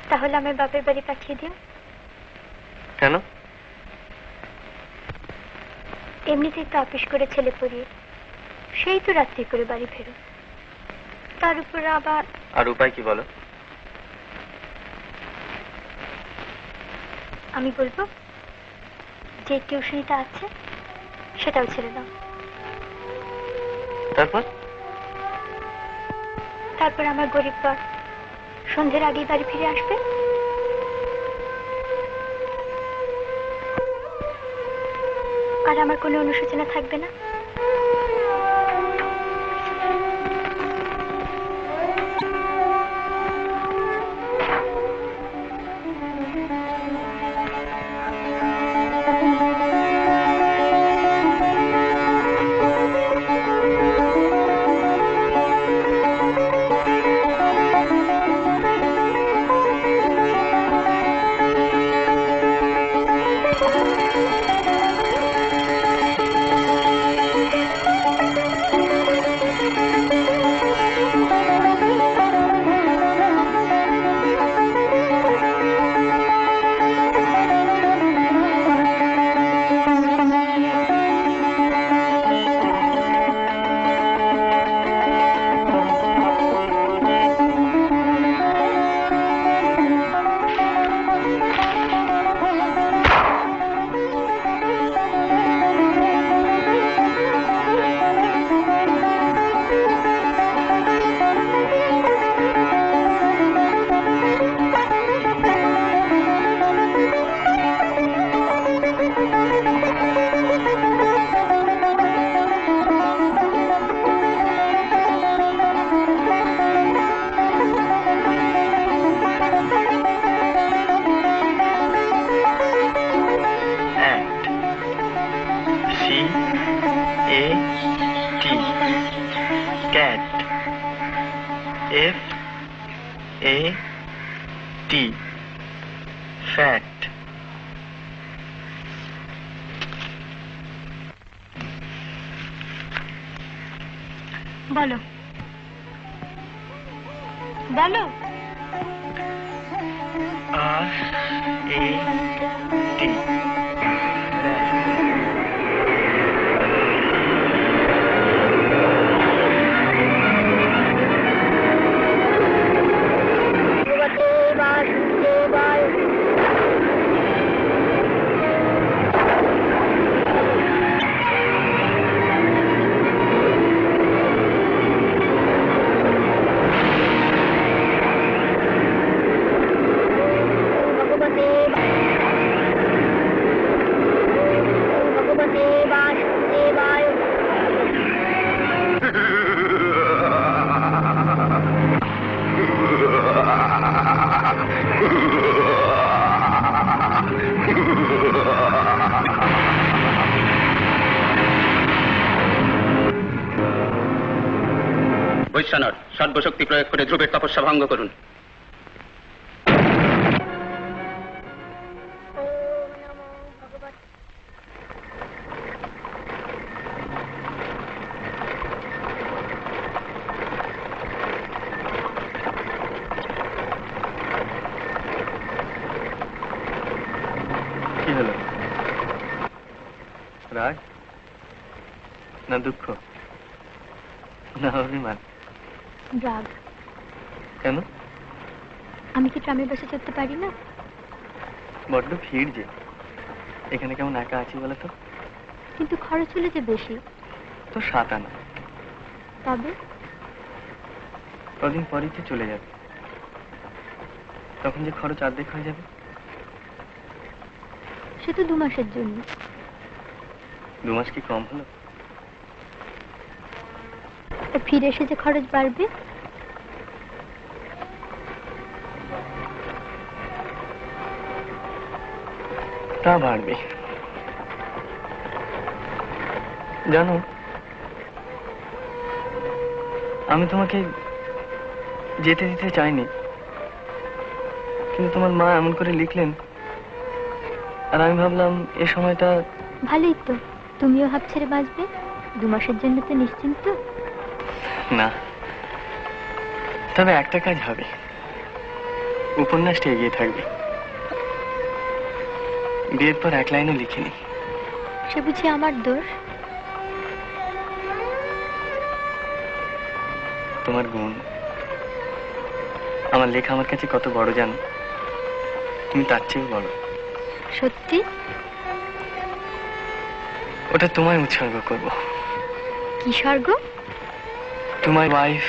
তাহলে আমার বাপের বাড়ি পাঠিয়ে দিও। কেন? এমনিতেই তো অফিস করে ছেলে পড়িয়ে সেই তো রাত্রি করে বাড়ি ফেরো, তার উপর আবার। আর উপায় কি বলো? আমি বলবো যে টিউশনিটা আছে সেটাও ছেড়ে দাও। তারপর? তারপর আমার গরিব পর সন্ধ্যের আগেই বাড়ি ফিরে আসবে। আর আমার কোনো অনুশোচনা থাকবে না। বলো বলো। বৈশ্যানর সর্বশক্তি প্রয়োগ করে ধ্রুবের তপস্যা ভঙ্গ করুন। রাগ, না দুঃখ, না অভিমান? রাগ। কেন? আমি কি ট্রামের বাসে চড়তে পারি না? বড্ড ভিড় যে, এখানে কেমন একা আছি বলো তো? কিন্তু খরচ হলে যে বেশি। তো 7 আনা। তবে কদিন পরই তো চলে যাবে, তখন যে খরচ অর্ধেক হয়ে যাবে। সে তো 2 মাসের জন্য। 2 মাস কি কম হলো? ফিরে এসে যে খরচ বাড়বে। তা বাড়বে। জানো, আমি তোমাকে যেতে দিতে চাইনি, কিন্তু তোমার মা এমন করে লিখলেন, আর আমি ভাবলাম এ সময়টা। ভালোই তো, তুমিও হাফ ছেড়ে বাঁচবে। 2 মাসের জন্য তো নিশ্চিন্ত। না, তবে একটা কাজ হবে, উপন্যাসটা এগিয়ে থাকবে। বিয়ের পর 1 লাইনও লিখিনি। সে বুঝি আমার দোষ? তোমার গুণ। আমার লেখা আমার কাছে কত বড় জানো? তুমি তার চেয়েও বড়। সত্যি? ওটা তোমায় উৎসর্গ করব। কি স্বর্গ? তোমার ওয়াইফ।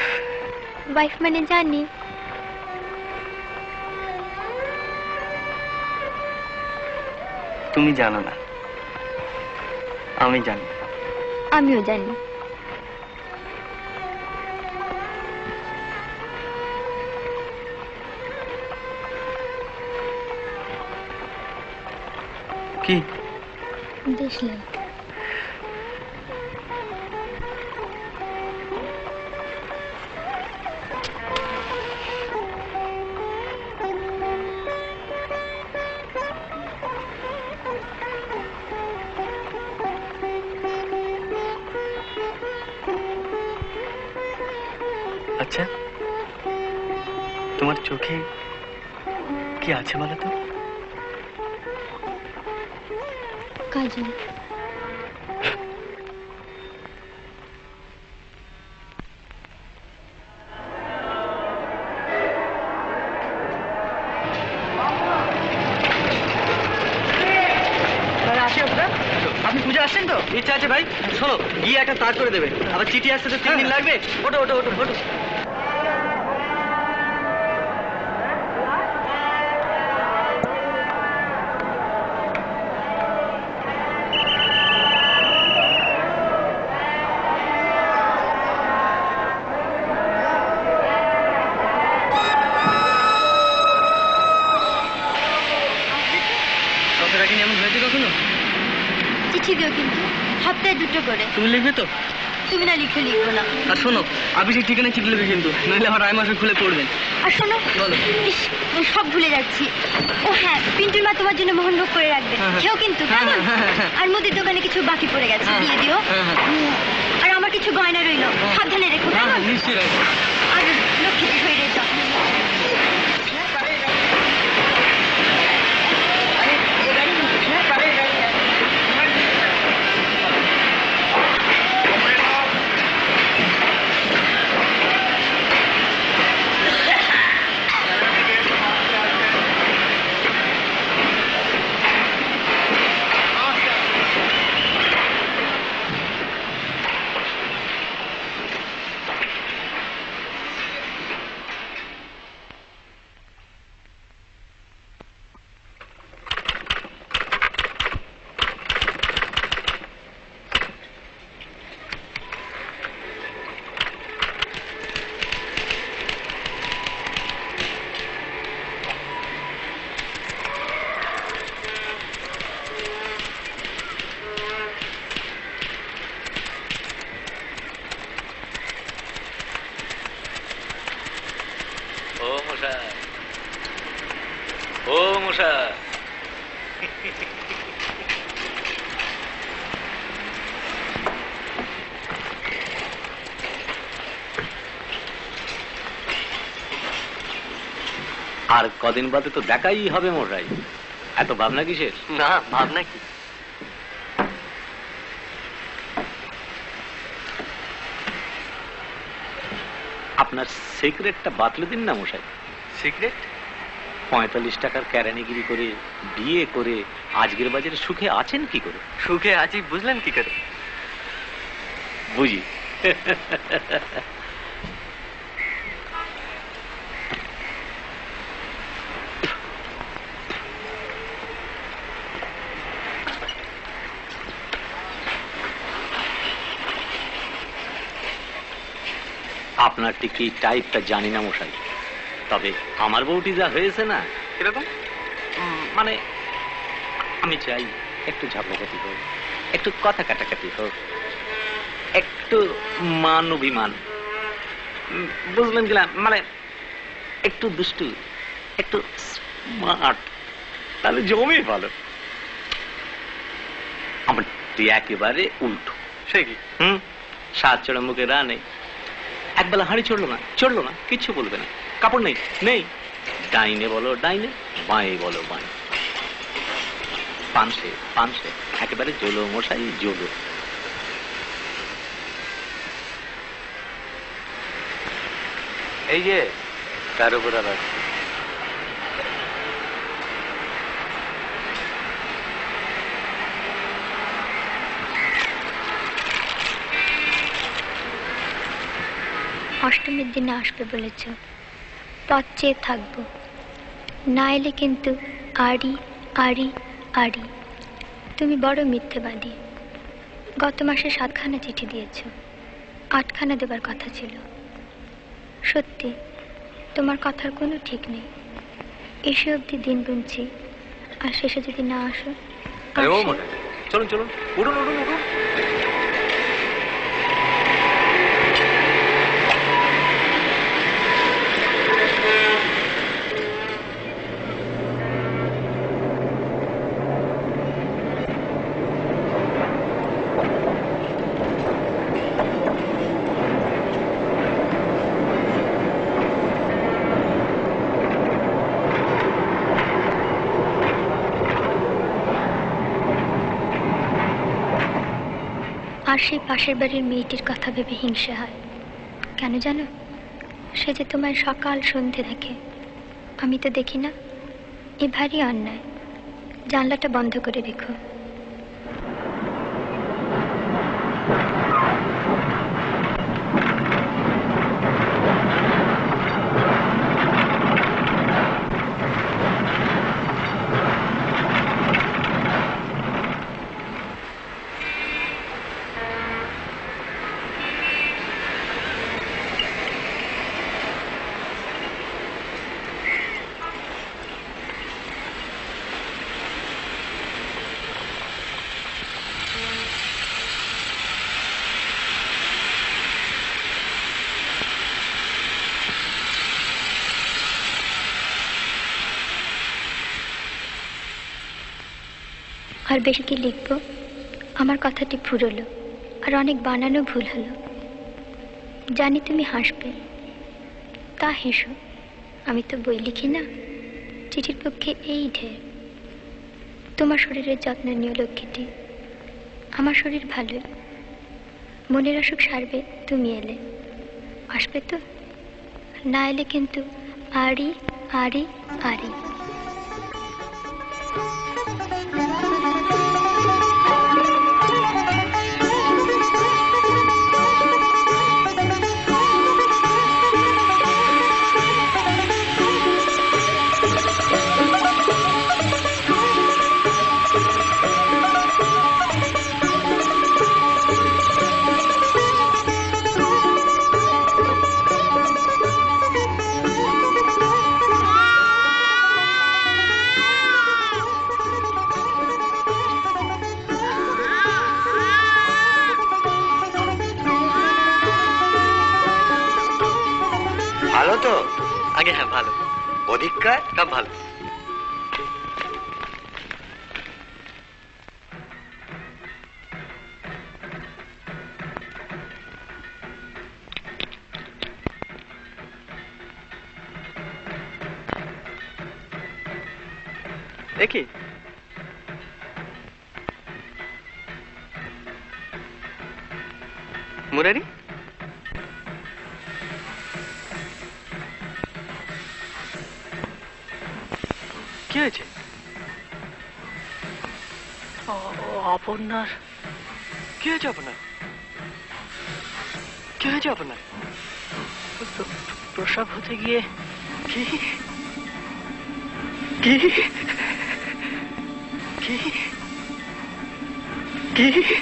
ওয়াইফ মানে জানি। তুমি জানো না, আমি জানি। আমিও জানি। কি? দেশলাই। আচ্ছা, তোমার চোখে কি আছে বলো তো? কাজল। আপনি পূজা আসছেন তো? ইচ্ছা আছে ভাই। শোনো, গিয়ে একটা তার করে দেবে, আবার চিঠি আসতে তো 3 দিন লাগবে। ওটো ওটো ওটো ওটো। চিঠি দিও কিন্তু সপ্তাহে 2টো করে। তুমি লিখবে তো? তুমি না লিখে লিখবো না। আর শোনো, অফিসের ঠিকানায় চিঠি লিখবে কিন্তু, নইলে আমার রায়মাসে খুলে পড়বেন। আর শোনো, বলো। ইস, আমি সব ভুলে যাচ্ছি। ও হ্যাঁ, পিন্টুর মা তোমার জন্য মোহনভোগ করে রাখবে। কেউ কিন্তু কেমন? আর মুদির দোকানে কিছু বাকি পড়ে গেছে, দিয়ে দিও। আর আমার কিছু গয়না রইলো, সাবধানে রেখো। নিশ্চয়ই রাখবো। আর লক্ষ্মীটি হয়ে রেখো। আর কদিন বাদে তো দেখাই হবে মশাই, এত ভাবনা কিসের? না, ভাবনা কি, আপনার সিক্রেটটা বাতলে দিন না মশাই। সিক্রেট? 45 টাকার কেরানিগিরি করে বিয়ে করে আজকের বাজারে সুখে আছেন কি করে? সুখে আছি বুঝলেন কি করে? বুঝি। আপনার টিকি টাইপটা জানি না মশাই, তবে আমার বউটি যা হয়েছে না, কিরকম? মানে আমি চাই একটু ঝগড়াঝাটি হোক, একটু কথা কাটাকাটি হোক, একটু মান অভিমান, বুঝলেন কিনা, মানে একটু দুষ্টু, একটু স্মার্ট, তাহলে জমে ভালো। আমার একেবারে উল্টো। সে কি? সাত চড়া মুখে রা নেই, একবেলা হাঁড়ি চড়লো না, কিচ্ছু বলবে না, কাপড় নেই নেই, ডাইনে বলো ডাইনে, বাঁয়ে বলো বাঁয়ে, পানসে একেবারে জলো মশাই জলো। এই যে তার উপর আবার অষ্টমীর দিনে আসবে বলেছ, পথ চেয়ে থাকবো, না এলে কিন্তু আড়ি আড়ি আড়ি। তুমি বড় মিথ্যেবাদী। গত মাসে 7খানা চিঠি দিয়েছ, 8খানা দেবার কথা ছিল। সত্যি তোমার কথার কোনো ঠিক নেই। এসে অবধি দিন গুনছি, আর শেষে যদি না আসো। চলুন চলুন, উঠুন উঠুন উঠুন। আর সেই পাশের বাড়ির মেয়েটির কথা ভেবে হিংসে হয়। কেন জানো? সে যে তোমায় সকাল সন্ধে দেখে, আমি তো দেখি না। এ ভারী অন্যায়। জানলাটা বন্ধ করে রেখো। আর বেশি কি লিখবো? আমার কথাটি ফুরলো, আর অনেক বানানো ভুল হলো। জানি তুমি হাসবে, তা হেসো। আমি তো বই লিখি না, চিঠির পক্ষে এই ঢের। তোমার শরীরের যত্ন নিও লক্ষ্মীটি। আমার শরীর ভালোই, মনের অসুখ সারবে তুমি এলে। আসবে তো? না এলে কিন্তু আড়ি আড়ি আড়ি। ভালো তো? আগে হ্যাঁ ভালো। অধিককার সব ভালো। দেখি মুরারি, হয়েছে? অপর্ণার কি হয়েছে? আপনার কি হয়েছে? আপনার প্রসব হতে গিয়ে কি কি কি কি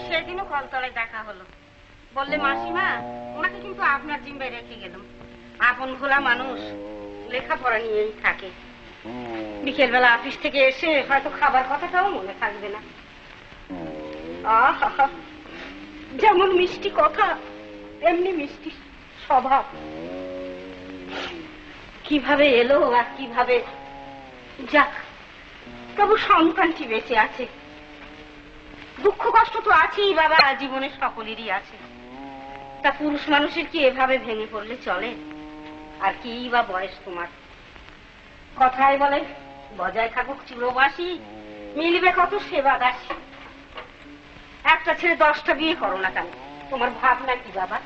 সেদিনও কলতলায় দেখা হলো, বললে মাসিমা ওনাকে কিন্তু আপনার জিম্বায় রেখে গেলাম। আপন ভোলা মানুষ, লেখাপড়া নিয়েই থাকে। বিকেলবেলা অফিস থেকে এসে হয়তো খাবার কথাটাও মনে থাকবে না। আহা, যেমন মিষ্টি কথা তেমনি মিষ্টি স্বভাব। কিভাবে এলো আর কিভাবে যাক, তবু সন্তানটি বেঁচে আছে। দুঃখ কষ্ট তো আছেই বাবা, জীবনে সকলেরই আছে। তা পুরুষ মানুষের কি এভাবে ভেঙে পড়লে চলে? আর কি বা বয়স তোমার? কথায় বলে বজায় থাকুক চিরবাসী, মিলবে কত সেবা দাসী। একটা ছেলে 10টা বিয়ে করো না কেন? তোমার ভাবনা কি বাবা?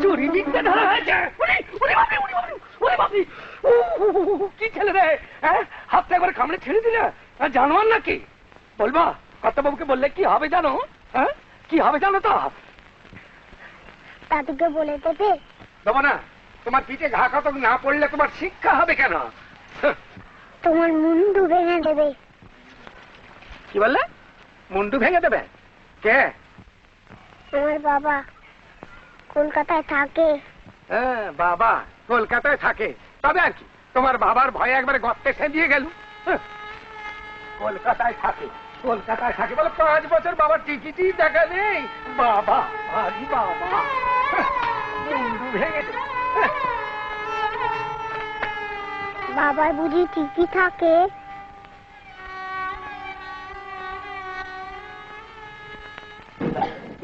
চুরি লিখতে ধরা হয়েছে। কি ছেলে রে, হাতটা একবার কামড়ে ছেড়ে দিলে, জানোয়ার নাকি? বলবা কর্তাবাবুকে বললে কি হবে জানো? হ্যাঁ কি হবে জানো তো? দাদুকে বলে দেবে? দেবো না। তোমার পিঠে ঘা কতক না পড়লে তোমার শিক্ষা হবে কেন? তোমার মুন্ডু ভেঙে দেবে। কি বললে? মুন্ডু ভেঙে দেবে? কে? আমার বাবা কলকাতায় থাকে। হ্যাঁ বাবা কলকাতায় থাকে, তবে আর কি, তোমার বাবার ভয়ে একবারে গর্তে ফেলিয়ে গেল। কলকাতায় থাকে, কলকাতায় থাকে বলে 5 বছর বাবার টিকিটই দেখা নেই। বাবা ভারী বাবা, মুন্ডু ভেঙে দেবে। বাবার বুঝি ঠিকই থাকে?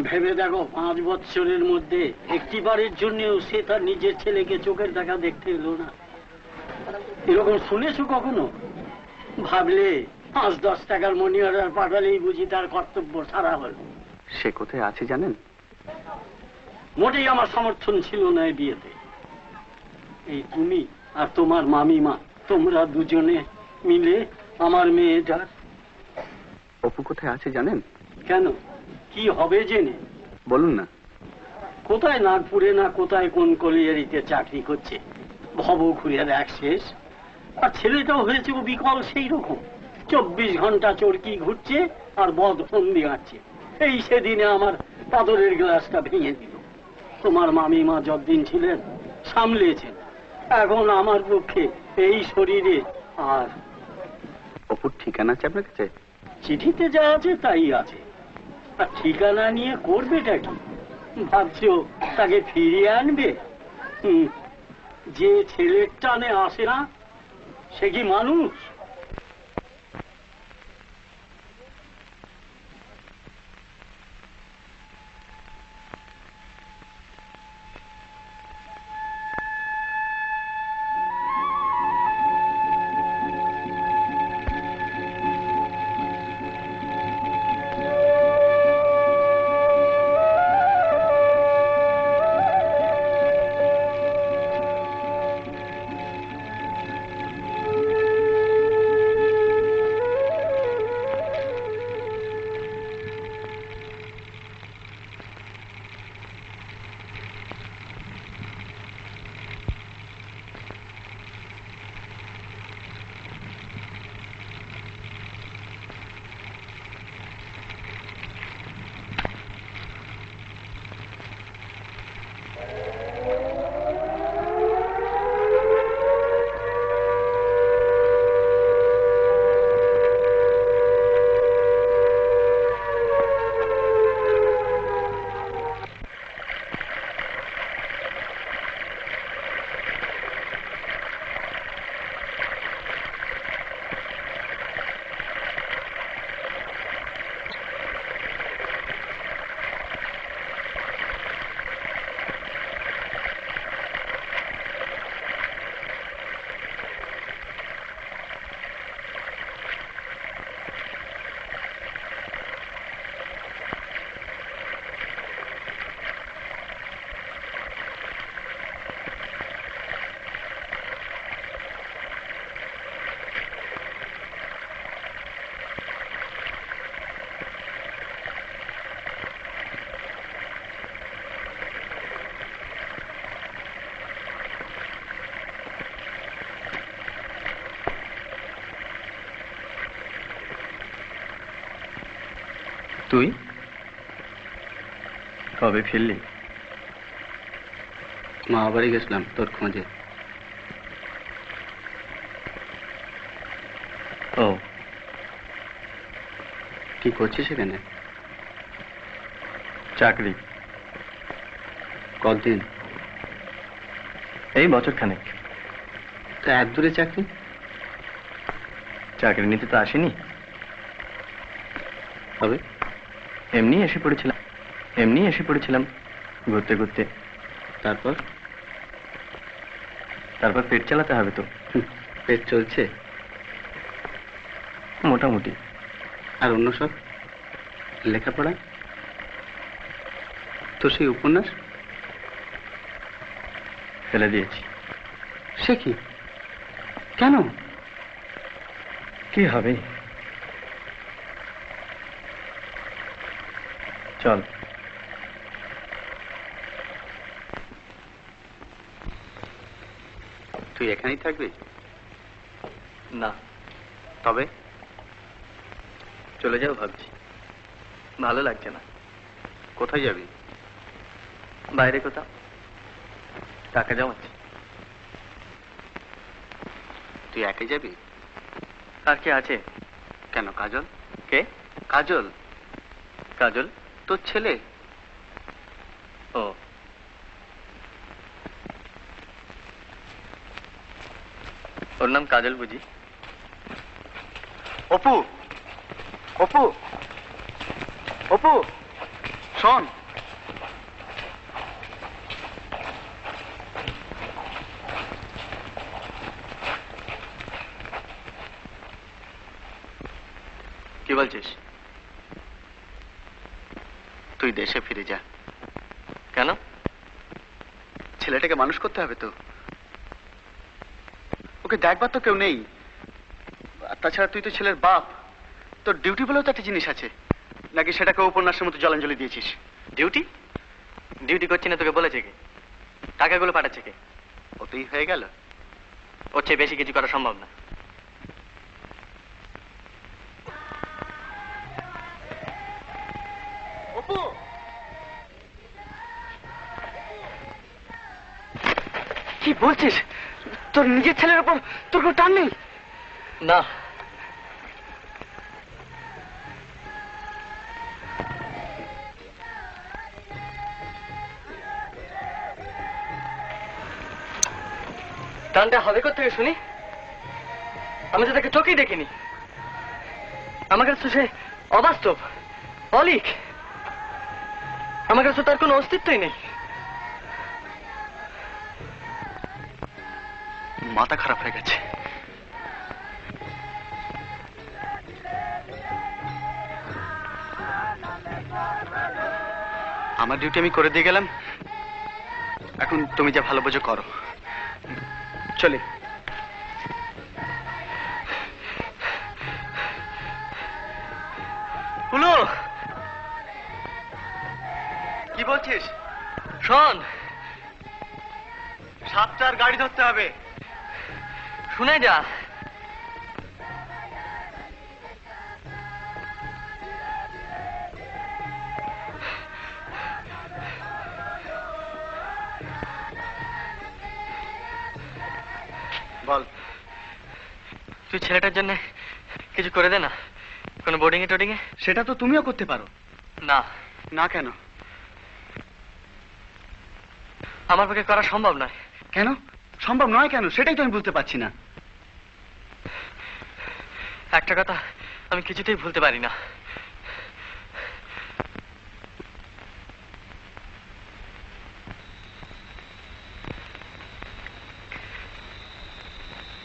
ভেবে দেখো, 5 বছরের মধ্যে একটিবারের জন্যও সে তার নিজের ছেলেকে চোখের দেখা দেখতে এলো না। এরকম শুনেছো কখনো? ভাবলে 5-10 টাকার মনি অর্ডার পাঠালেই বুঝি তার কর্তব্য সারা হলো। সে কোথায় আছে জানেন? মোটেই আমার সমর্থন ছিল না এই বিয়েতে। এই তুমি আর তোমার মামিমা, তোমরা দুজনে মিলে আমার মেয়েটার। অপু কোথায় আছে জানেন? কেন, কি হবে জেনে? বলুন না। কোথায় নাগপুরে না কোথায় কোন কলিয়ারিতে চাকরি করছে, ভব ঘুরের এক শেষ। আর ছেলেটাও হয়েছে ও বিকল সেই রকম, 24 ঘন্টা চরকি ঘুরছে আর বদ ফন্দি আঁটছে। এই সেদিনে আমার পাথরের গ্লাসটা ভেঙে দিল। তোমার মামিমা যতদিন ছিলেন সামলেছেন, এখন আমার পক্ষে এই শরীরে। আর অপুর ঠিকানা আছে আপনার কাছে? চিঠিতে যা আছে তাই আছে, আর ঠিকানা নিয়ে করবেটা কি? ভাবছো তাকে ফিরিয়ে আনবে? যে ছেলের টানে আসে না সে কি মানুষ? তুই কবে ফিরলি? মা বাড়ি গেছিলাম তোর খোঁজে। ও, কি করছিস সেখানে? চাকরি। কতদিন? এই বছর খানেক। তা এত দূরে চাকরি? চাকরি নিতে তো আসেনি, তবে এমনি এসে পড়েছিলাম ঘুরতে ঘুরতে। তারপর পেট চালাতে হবে তো। পেট চলছে মোটামুটি। আর অন্য সব লেখাপড়া? তো সেই উপন্যাস ফেলে দিয়েছি। সে কি? কেন? কি হবে? চল। তুই এখানেই থাকবি? না। তবে চলে যাও ভাবছি, ভালো লাগছে না। কোথায় যাবি? বাইরে কোথাও, টাকা জমাচ্ছি। তুই একাই যাবি? আর কে আছে? কেন, কাজল? কে? কাজল। কাজল তোর ছেলে। ও, ওর নাম কাজল বুঝি? অপু, অপু, অপু, শোন। কি বলছিস? তুই দেশে ফিরে যা। কেন? ছেলেটাকে মানুষ করতে হবে তো। ওকে দেখবার তো কেউ নেই। আর তাছাড়া তুই তো ছেলের বাপ, তোর ডিউটি বলেও তো একটা জিনিস আছে। নাকি সেটাকে উপন্যাসের মতো জলাঞ্জলি দিয়েছিস? ডিউটি? ডিউটি করছি না তোকে বলেছে কে? টাকাগুলো পাঠাচ্ছে কে? ওতেই হয়ে গেল? ওর চেয়ে বেশি কিছু করা সম্ভব না। অপু, কি বলছিস? তোর নিজের ছেলের উপর তোর কোনো টান নেই? না। টানটা হবে কোথেকে শুনি? আমি তো তাকে চোখেই দেখিনি। আমার কাছে তো সে অবাস্তব, অলিক। আমার কাছে তার কোনো অস্তিত্বই নেই। মাথা খারাপ হয়ে গেছে। আমার ডিউটি আমি করে দিয়ে গেলাম, এখন তুমি যা ভালো বোঝো করো। চলি। হুলো, কি বলছিস? শোন। 7টার গাড়ি ধরতে হবে। শুনে যা। বল। তুই ছেলেটার জন্য কিছু করে দে না, কোনো বোর্ডিং এ টোডিং এ। সেটা তো তুমিও করতে পারো। না। না কেন? আমার পক্ষে করা সম্ভব নয়। কেন সম্ভব নয়? কেন সেটাই তো আমি বুঝতে পারছি না। একটা কথা আমি কিছুতেই ভুলতে পারি না।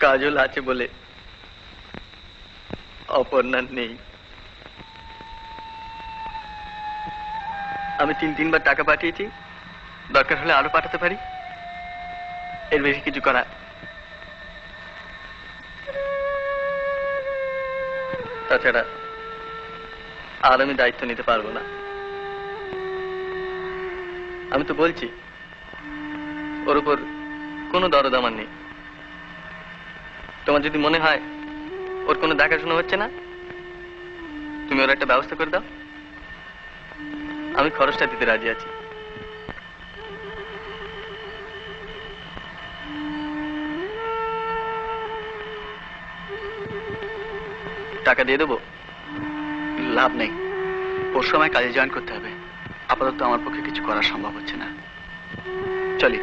কাজল আছে বলে অপর্ণার নেই। আমি 3-3 বার টাকা পাঠিয়েছি, দরকার হলে আরো পাঠাতে পারি। এর বেশি কিছু করা। তাছাড়া আর আমি দায়িত্ব নিতে পারবো না। আমি তো বলছি ওর উপর কোনো দরদ আমার নেই। তোমার যদি মনে হয় ওর কোনো দেখাশোনা হচ্ছে না, তুমি ওর একটা ব্যবস্থা করে দাও, আমি খরচটা দিতে রাজি আছি। টাকা দিয়ে দেবো? লাভ নেই, ওর সময় কাজে জয়েন করতে হবে। আপাতত আমার পক্ষে কিছু করা সম্ভব হচ্ছে না। চলি।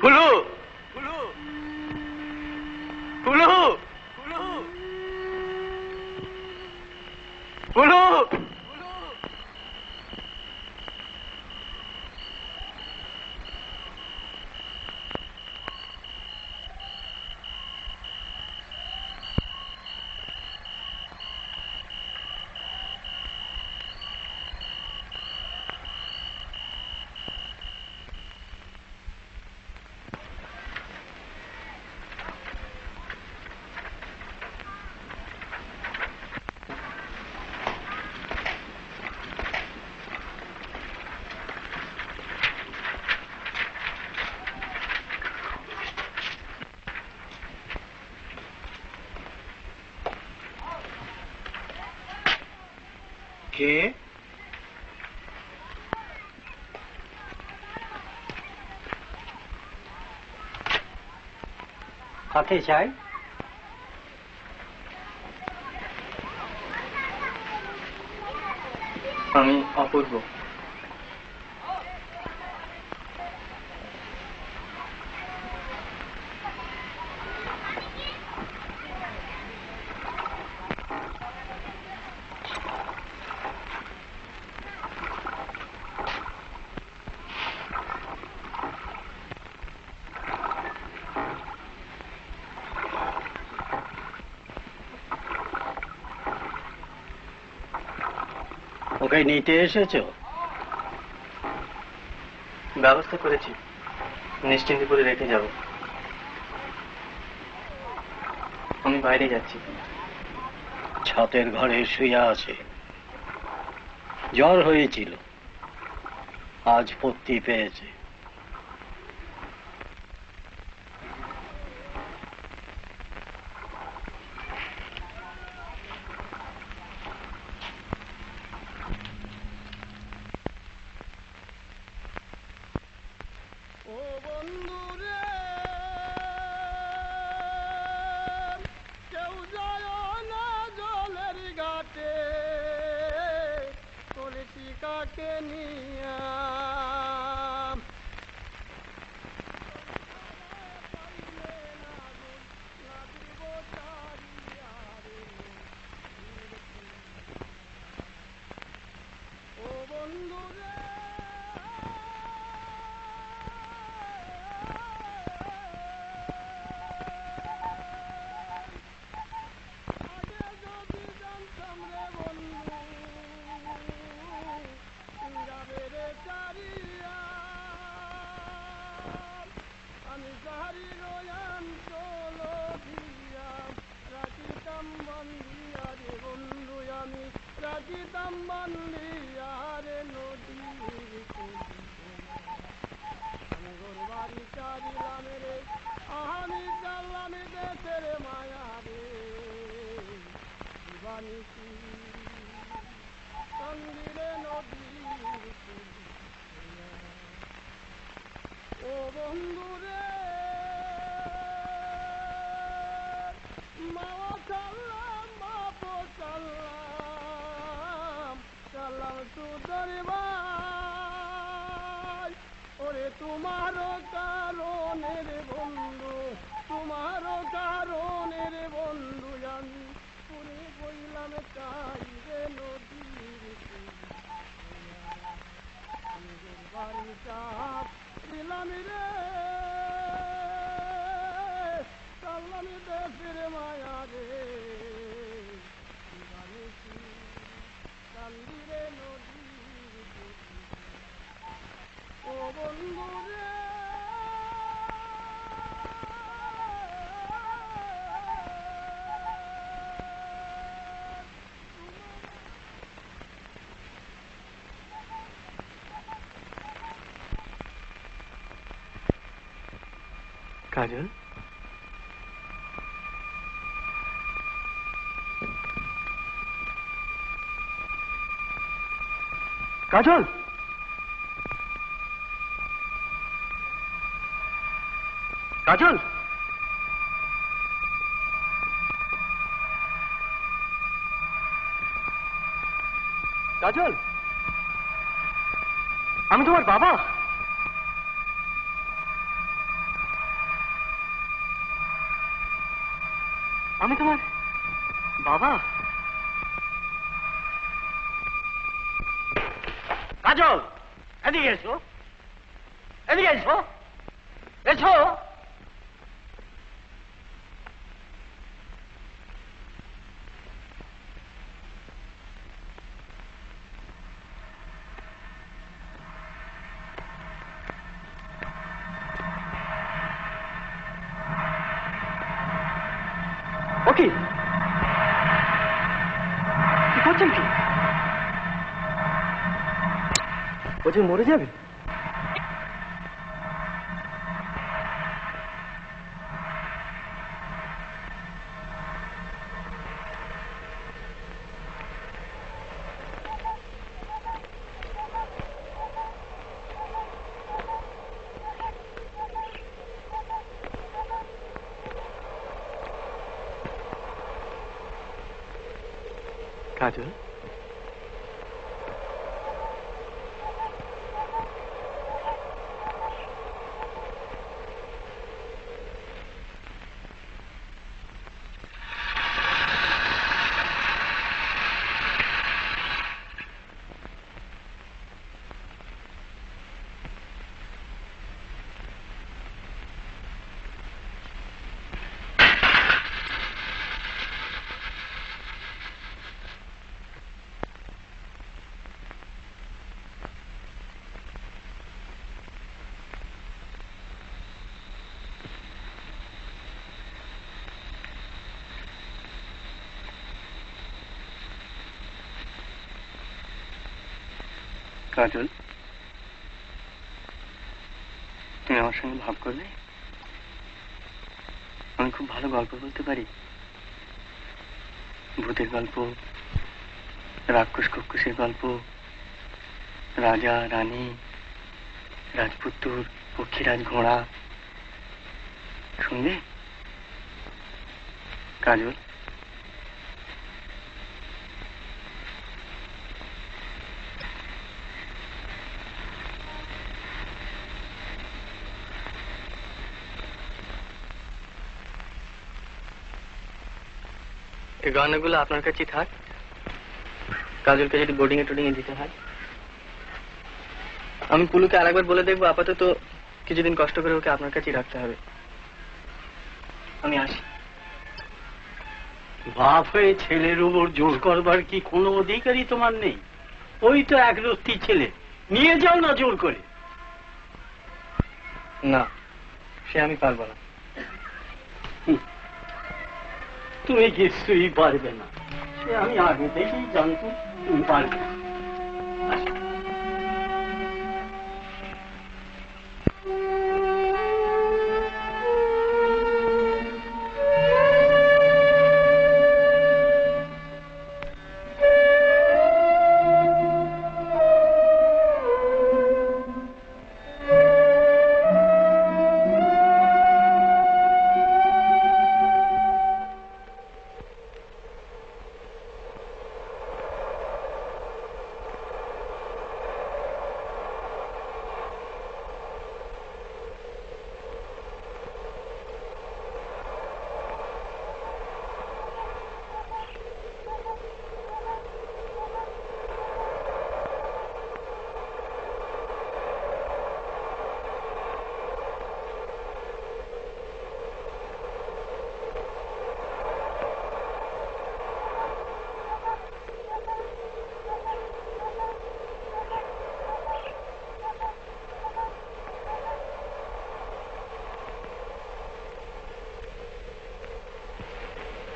হুলু, হুলু, হুলু, হুলু, হুলু। কে? কাকে চাই? আমি অপূর্ব। ওকে নিতে এসেছো? ব্যবস্থা করেছি, নিশ্চিন্তে রেখে যাব। আমি বাইরে যাচ্ছি। ছাতের ঘরে শুয়ে আছে, জ্বর হয়েছিল, আজ পত্তি পেয়েছে। ও বন্ধু রে, কেউ যায় না জলের ঘাটে, কলসি কাকে নিয়া। ও বন্ধু রে, আগে যদি জানতাম রে বন্ধু, যাবে রে চারিয়া, আমি সারি রয়ান চলো দিয়া, রাখিতাম বন্দিয়া রে বন্ধু, আমি রাখিতাম বন্দিয়া রে নদীর আমি গোরবাড়ি চারিলাম রে, আমি চাললাম দেশের মায়া রে, দিবানিসি সন্দিরে নদীর ও বন্ধু রে, মাও চাললাম বাপো চাললাম, চাললাম সুদর ভাই, ওরে তোমারও কারণের বন্ধু, তোমারও কারণের বন্ধু, আমি পুরে বইলাম চাই রে নদীর আমি বাড়ি চাপ দিলাম রে, চাললাম দেশের মায়া রে, কান্দিরে নদীর ও বন্ধু রে। কাজল, কাজল, কাজল, কাজল, আমি তোমার বাবা। আমি তোমার বাবা। কাজল, এদিকে এসো, এদিকে এসো, এসো। ওকে, কি করছেন কি? ও যে মরে যাবে। কাজল, কাজল, তুমি আমার সঙ্গে ভাব করবে? আমি খুব ভালো গল্প বলতে পারি, ভূতের গল্প, রাক্ষস কক্ষসের গল্প, রাজা রানী, রাজপুত্তর, পক্ষীরাজ, ঘোড়া। শুনবে কাজল? এই গয়নাগুলো আপনার কাছেই থাক, কাজলকে যদি বোর্ডিং এ টোডিং এ দিতে হয়। আমি পুলুকে আরেকবার বলে দেখবো, আপাতত কিছুদিন কষ্ট করে ওকে আপনার কাছেই রাখতে হবে। আমি আসি। বাপ হয়ে ছেলের উপর জোর করবার কি কোনো অধিকারই তোমার নেই? ওই তো একরত্তি ছেলে, নিয়ে যাও না জোর করে। না, সে আমি পারবো না। তুমি কিছুই পারবে না, সে আমি আগে থেকেই জানতাম তুমি পারবে না।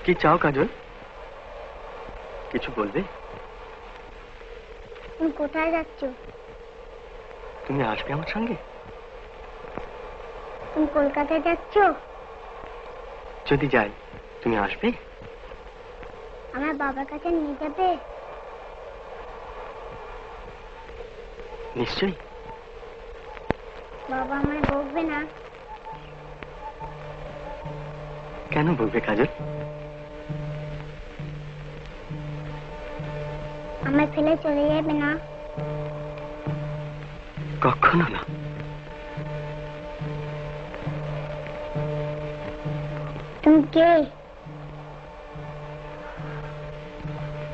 কি চাও কাজল? কিছু বলবে? তুমি কোথায় যাচ্ছ? তুমি আসবে আমার সঙ্গে? তুমি কলকাতায় যাচ্ছ? যদি যাই তুমি আসবে? আমার বাবার কাছে নিয়ে যাবে? নিশ্চয়ই। বাবা আমায় বকবে না? কেন বলবে কাজল? আমায় ফেলে চলে যাবে না? কখনো না। তুমি কে?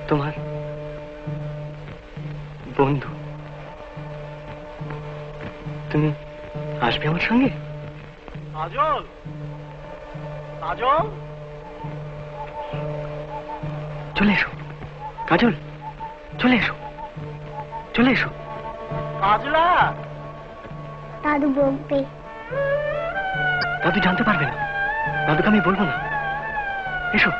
তোমার বন্ধু। তুমি আসবে আমার সঙ্গে? কাজল, কাজল, চলে এসো কাজল, চলে এসো, চলে এসো। কাজলা, দাদু বকবে। দাদু জানতে পারবে না, দাদুকে আমি বলবো না। এসো।